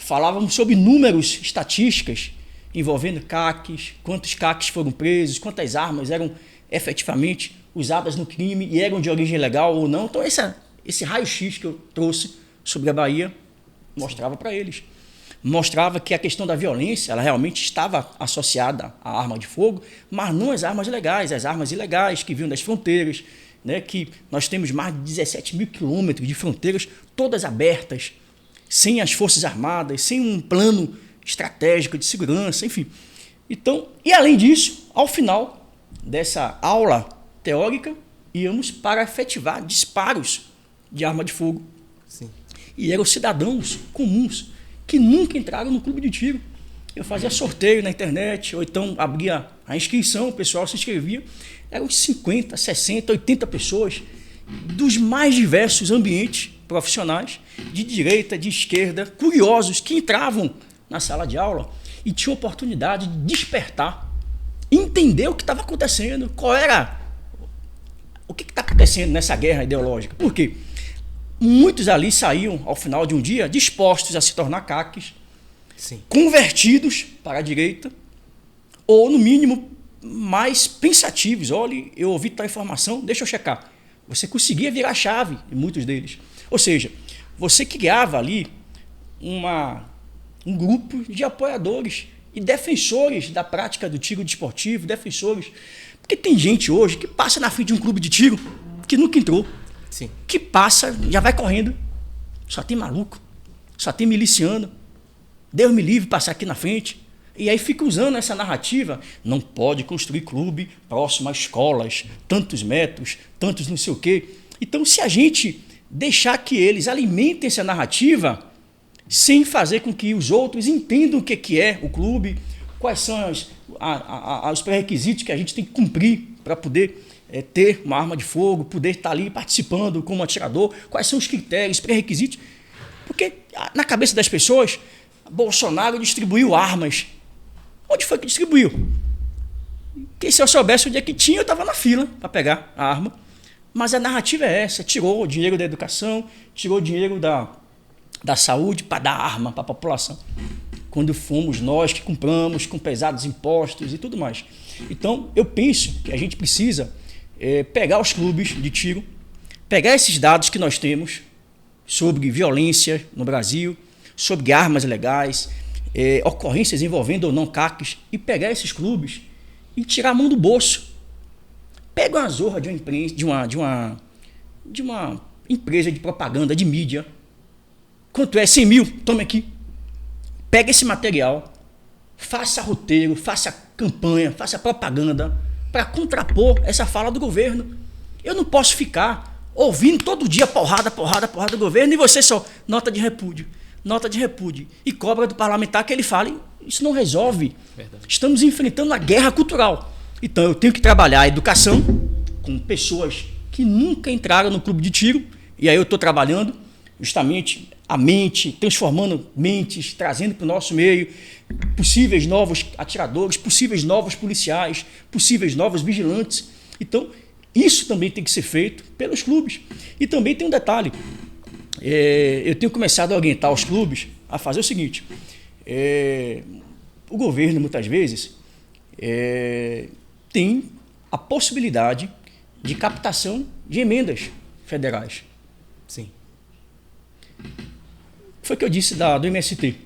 Falávamos sobre números, estatísticas, envolvendo CACs, quantos CACs foram presos, quantas armas eram efetivamente usadas no crime e eram de origem legal ou não. Então esse raio-x que eu trouxe sobre a Bahia mostrava para eles. Mostrava que a questão da violência ela realmente estava associada à arma de fogo, mas não às armas legais, às armas ilegais que vinham das fronteiras, né, que nós temos mais de 17 mil quilômetros de fronteiras, todas abertas, sem as Forças Armadas, sem um plano estratégico de segurança, enfim. Então, e além disso, ao final dessa aula teórica, íamos para efetivar disparos de arma de fogo. Sim. E eram cidadãos comuns que nunca entraram no clube de tiro. Eu fazia sorteio na internet, ou então abria a inscrição, o pessoal se inscrevia. Eram 50, 60, 80 pessoas dos mais diversos ambientes profissionais, de direita, de esquerda, curiosos, que entravam na sala de aula e tinham oportunidade de despertar, entender o que estava acontecendo, o que está acontecendo nessa guerra ideológica. Por quê? Muitos ali saíam, ao final de um dia, dispostos a se tornar caques, Sim. convertidos para a direita, ou, no mínimo, mais pensativos. Olha, eu ouvi tal informação, deixa eu checar. Você conseguia virar a chave em muitos deles. Ou seja, você criava ali um grupo de apoiadores e defensores da prática do tiro desportivo, defensores. Porque tem gente hoje que passa na frente de um clube de tiro que nunca entrou. Sim. Que passa, já vai correndo. Só tem maluco, só tem miliciano. Deus me livre passar aqui na frente. E aí fica usando essa narrativa. Não pode construir clube próximo a escolas, tantos metros, tantos não sei o quê. Então, se a gente deixar que eles alimentem essa narrativa, sem fazer com que os outros entendam o que é o clube, quais são os pré-requisitos que a gente tem que cumprir para poder ter uma arma de fogo, poder estar ali participando como atirador, quais são os critérios, pré-requisitos. Porque na cabeça das pessoas, Bolsonaro distribuiu armas. Onde foi que distribuiu? Porque se eu soubesse onde é que tinha, eu estava na fila para pegar a arma. Mas a narrativa é essa, tirou o dinheiro da educação, tirou o dinheiro da saúde para dar arma para a população. Quando fomos nós que compramos com pesados impostos e tudo mais. Então, eu penso que a gente precisa pegar os clubes de tiro, pegar esses dados que nós temos sobre violência no Brasil, sobre armas legais, ocorrências envolvendo ou não CACs, e pegar esses clubes e tirar a mão do bolso. Pega uma zorra de uma empresa de propaganda, de mídia. Quanto é? 100 mil? Toma aqui. Pega esse material, faça roteiro, faça campanha, faça propaganda para contrapor essa fala do governo. Eu não posso ficar ouvindo todo dia porrada do governo e você só nota de repúdio. E cobra do parlamentar que ele fale. Isso não resolve. Verdade. Estamos enfrentando uma guerra cultural. Então eu tenho que trabalhar a educação com pessoas que nunca entraram no clube de tiro. E aí eu estou trabalhando justamente a mente, transformando mentes, trazendo para o nosso meio possíveis novos atiradores, possíveis novos policiais, possíveis novos vigilantes. Então, isso também tem que ser feito pelos clubes. E também tem um detalhe. Eu tenho começado a orientar os clubes a fazer o seguinte. O governo, muitas vezes, tem a possibilidade de captação de emendas federais. Sim. Foi o que eu disse do MST.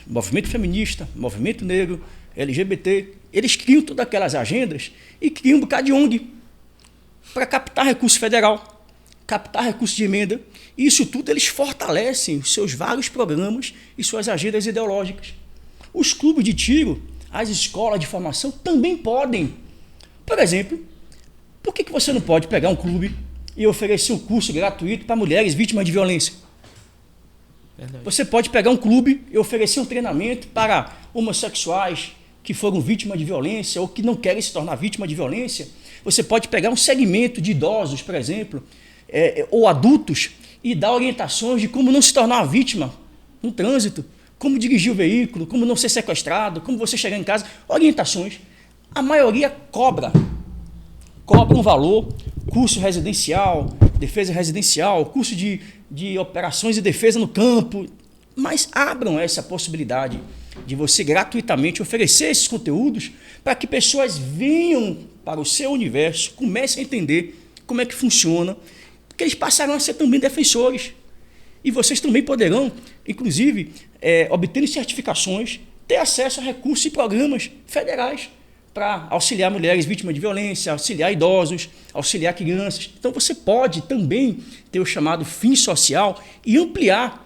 Movimento feminista, movimento negro, LGBT, eles criam todas aquelas agendas e criam um bocado de ONG para captar recurso federal, captar recurso de emenda. E isso tudo eles fortalecem os seus vários programas e suas agendas ideológicas. Os clubes de tiro, as escolas de formação também podem. Por exemplo, por que você não pode pegar um clube e oferecer um curso gratuito para mulheres vítimas de violência? Verdade. Você pode pegar um clube e oferecer um treinamento para homossexuais que foram vítimas de violência ou que não querem se tornar vítima de violência. Você pode pegar um segmento de idosos, por exemplo, ou adultos, e dar orientações de como não se tornar uma vítima no trânsito, como dirigir o veículo, como não ser sequestrado, como você chegar em casa, orientações. A maioria cobra um valor, curso residencial, defesa residencial, curso de operações e defesa no campo, mas abram essa possibilidade de você gratuitamente oferecer esses conteúdos para que pessoas venham para o seu universo, comecem a entender como é que funciona, porque eles passarão a ser também defensores. E vocês também poderão, inclusive, obter certificações, ter acesso a recursos e programas federais para auxiliar mulheres vítimas de violência, auxiliar idosos, auxiliar crianças. Então você pode também ter o chamado fim social e ampliar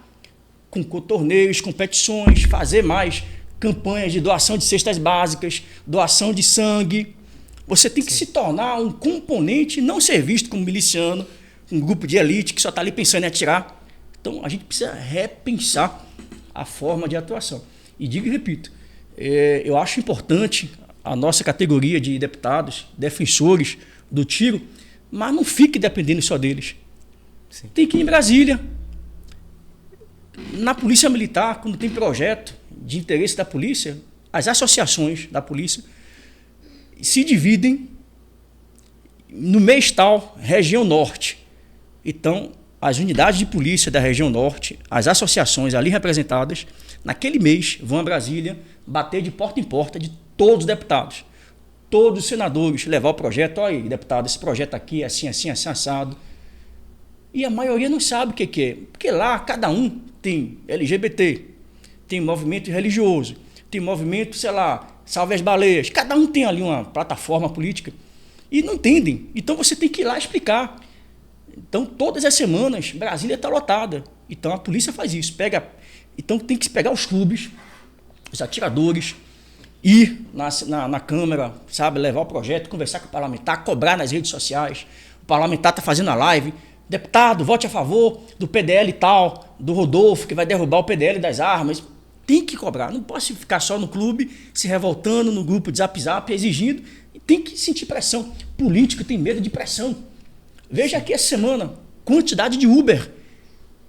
com torneios, competições, fazer mais campanhas de doação de cestas básicas, doação de sangue. Você tem que se tornar um componente, não ser visto como miliciano, um grupo de elite que só está ali pensando em atirar. Então a gente precisa repensar a forma de atuação. E digo e repito, eu acho importante a nossa categoria de deputados, defensores do tiro, mas não fique dependendo só deles. Sim. Tem que ir em Brasília. Na Polícia Militar, quando tem projeto de interesse da polícia, as associações da polícia se dividem no mês tal, região norte. Então, as unidades de polícia da região norte, as associações ali representadas, naquele mês vão a Brasília bater de porta em porta de todos os deputados, todos os senadores, levar o projeto. Olha aí, deputado, esse projeto aqui é assim, assim, assim, assado. E a maioria não sabe o que é, porque lá cada um tem LGBT, tem movimento religioso, tem movimento, sei lá, Salve as Baleias, cada um tem ali uma plataforma política e não entendem. Então você tem que ir lá explicar. Então todas as semanas Brasília está lotada. Então a polícia faz isso, então tem que pegar os clubes, os atiradores, ir na Câmara, sabe, levar o projeto, conversar com o parlamentar, cobrar nas redes sociais. O parlamentar está fazendo a live. Deputado, vote a favor do PDL tal, do Rodolfo, que vai derrubar o PDL das armas. Tem que cobrar. Não posso ficar só no clube, se revoltando no grupo de Zap, exigindo. Tem que sentir pressão. Político tem medo de pressão. Veja aqui essa semana, quantidade de Uber,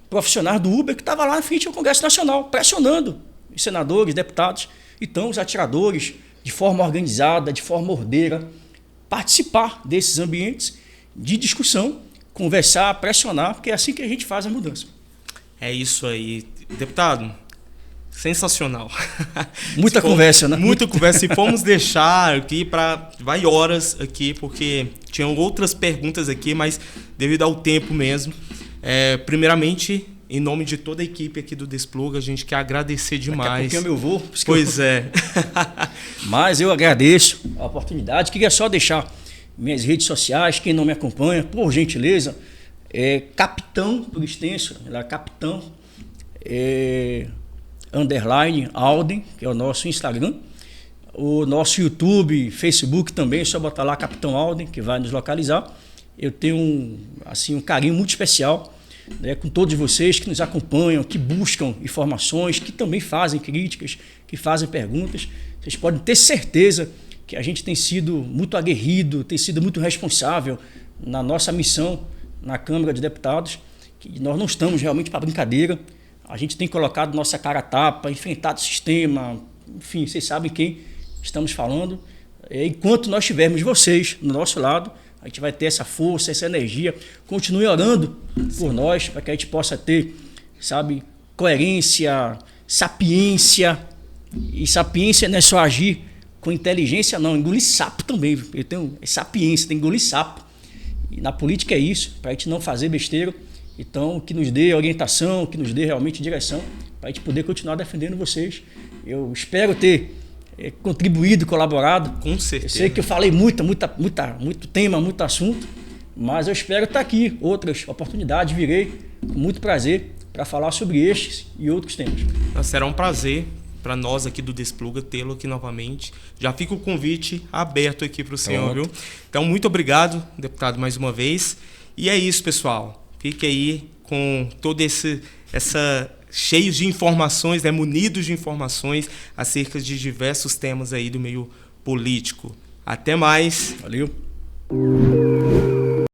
profissionais do Uber, que estavam lá na frente do Congresso Nacional, pressionando os senadores, deputados. Então, os atiradores, de forma organizada, de forma ordeira, participar desses ambientes de discussão, conversar, pressionar, porque é assim que a gente faz a mudança. É isso aí. Deputado, sensacional. Muita conversa, né? Muita conversa. E fomos deixar aqui vai horas aqui, porque tinham outras perguntas aqui, mas devido ao tempo mesmo. Primeiramente, em nome de toda a equipe aqui do Despluga, a gente quer agradecer demais. Daqui a pouquinho eu vou. Pois é. Mas eu agradeço a oportunidade. Queria só deixar minhas redes sociais, quem não me acompanha, por gentileza, Capitão, por extenso, Capitão, _ Alden, que é o nosso Instagram. O nosso YouTube, Facebook também, é só botar lá Capitão Alden, que vai nos localizar. Eu tenho um carinho muito especial, né, com todos vocês que nos acompanham, que buscam informações, que também fazem críticas, que fazem perguntas. Vocês podem ter certeza que a gente tem sido muito aguerrido, tem sido muito responsável na nossa missão na Câmara de Deputados, que nós não estamos realmente para brincadeira. A gente tem colocado nossa cara a tapa, enfrentado o sistema, enfim, vocês sabem quem estamos falando. Enquanto nós tivermos vocês no nosso lado, a gente vai ter essa força, essa energia. Continue orando por nós, para que a gente possa ter, sabe, coerência, sapiência. E sapiência não é só agir com inteligência não, engolir sapo também. Viu? Eu tenho sapiência, tem que engolir sapo. E na política é isso, para a gente não fazer besteira. Então, que nos dê orientação, que nos dê realmente direção, para a gente poder continuar defendendo vocês. Eu espero ter contribuído, colaborado. Com certeza. Eu sei que eu falei muito tema, muito assunto, mas eu espero estar aqui. Outras oportunidades, virei com muito prazer para falar sobre estes e outros temas. Será um prazer para nós aqui do Despluga tê-lo aqui novamente. Já fica o convite aberto aqui para o senhor, viu? Então, muito obrigado, deputado, mais uma vez. E é isso, pessoal. Fique aí com todo cheios de informações, né, munidos de informações acerca de diversos temas aí do meio político. Até mais. Valeu.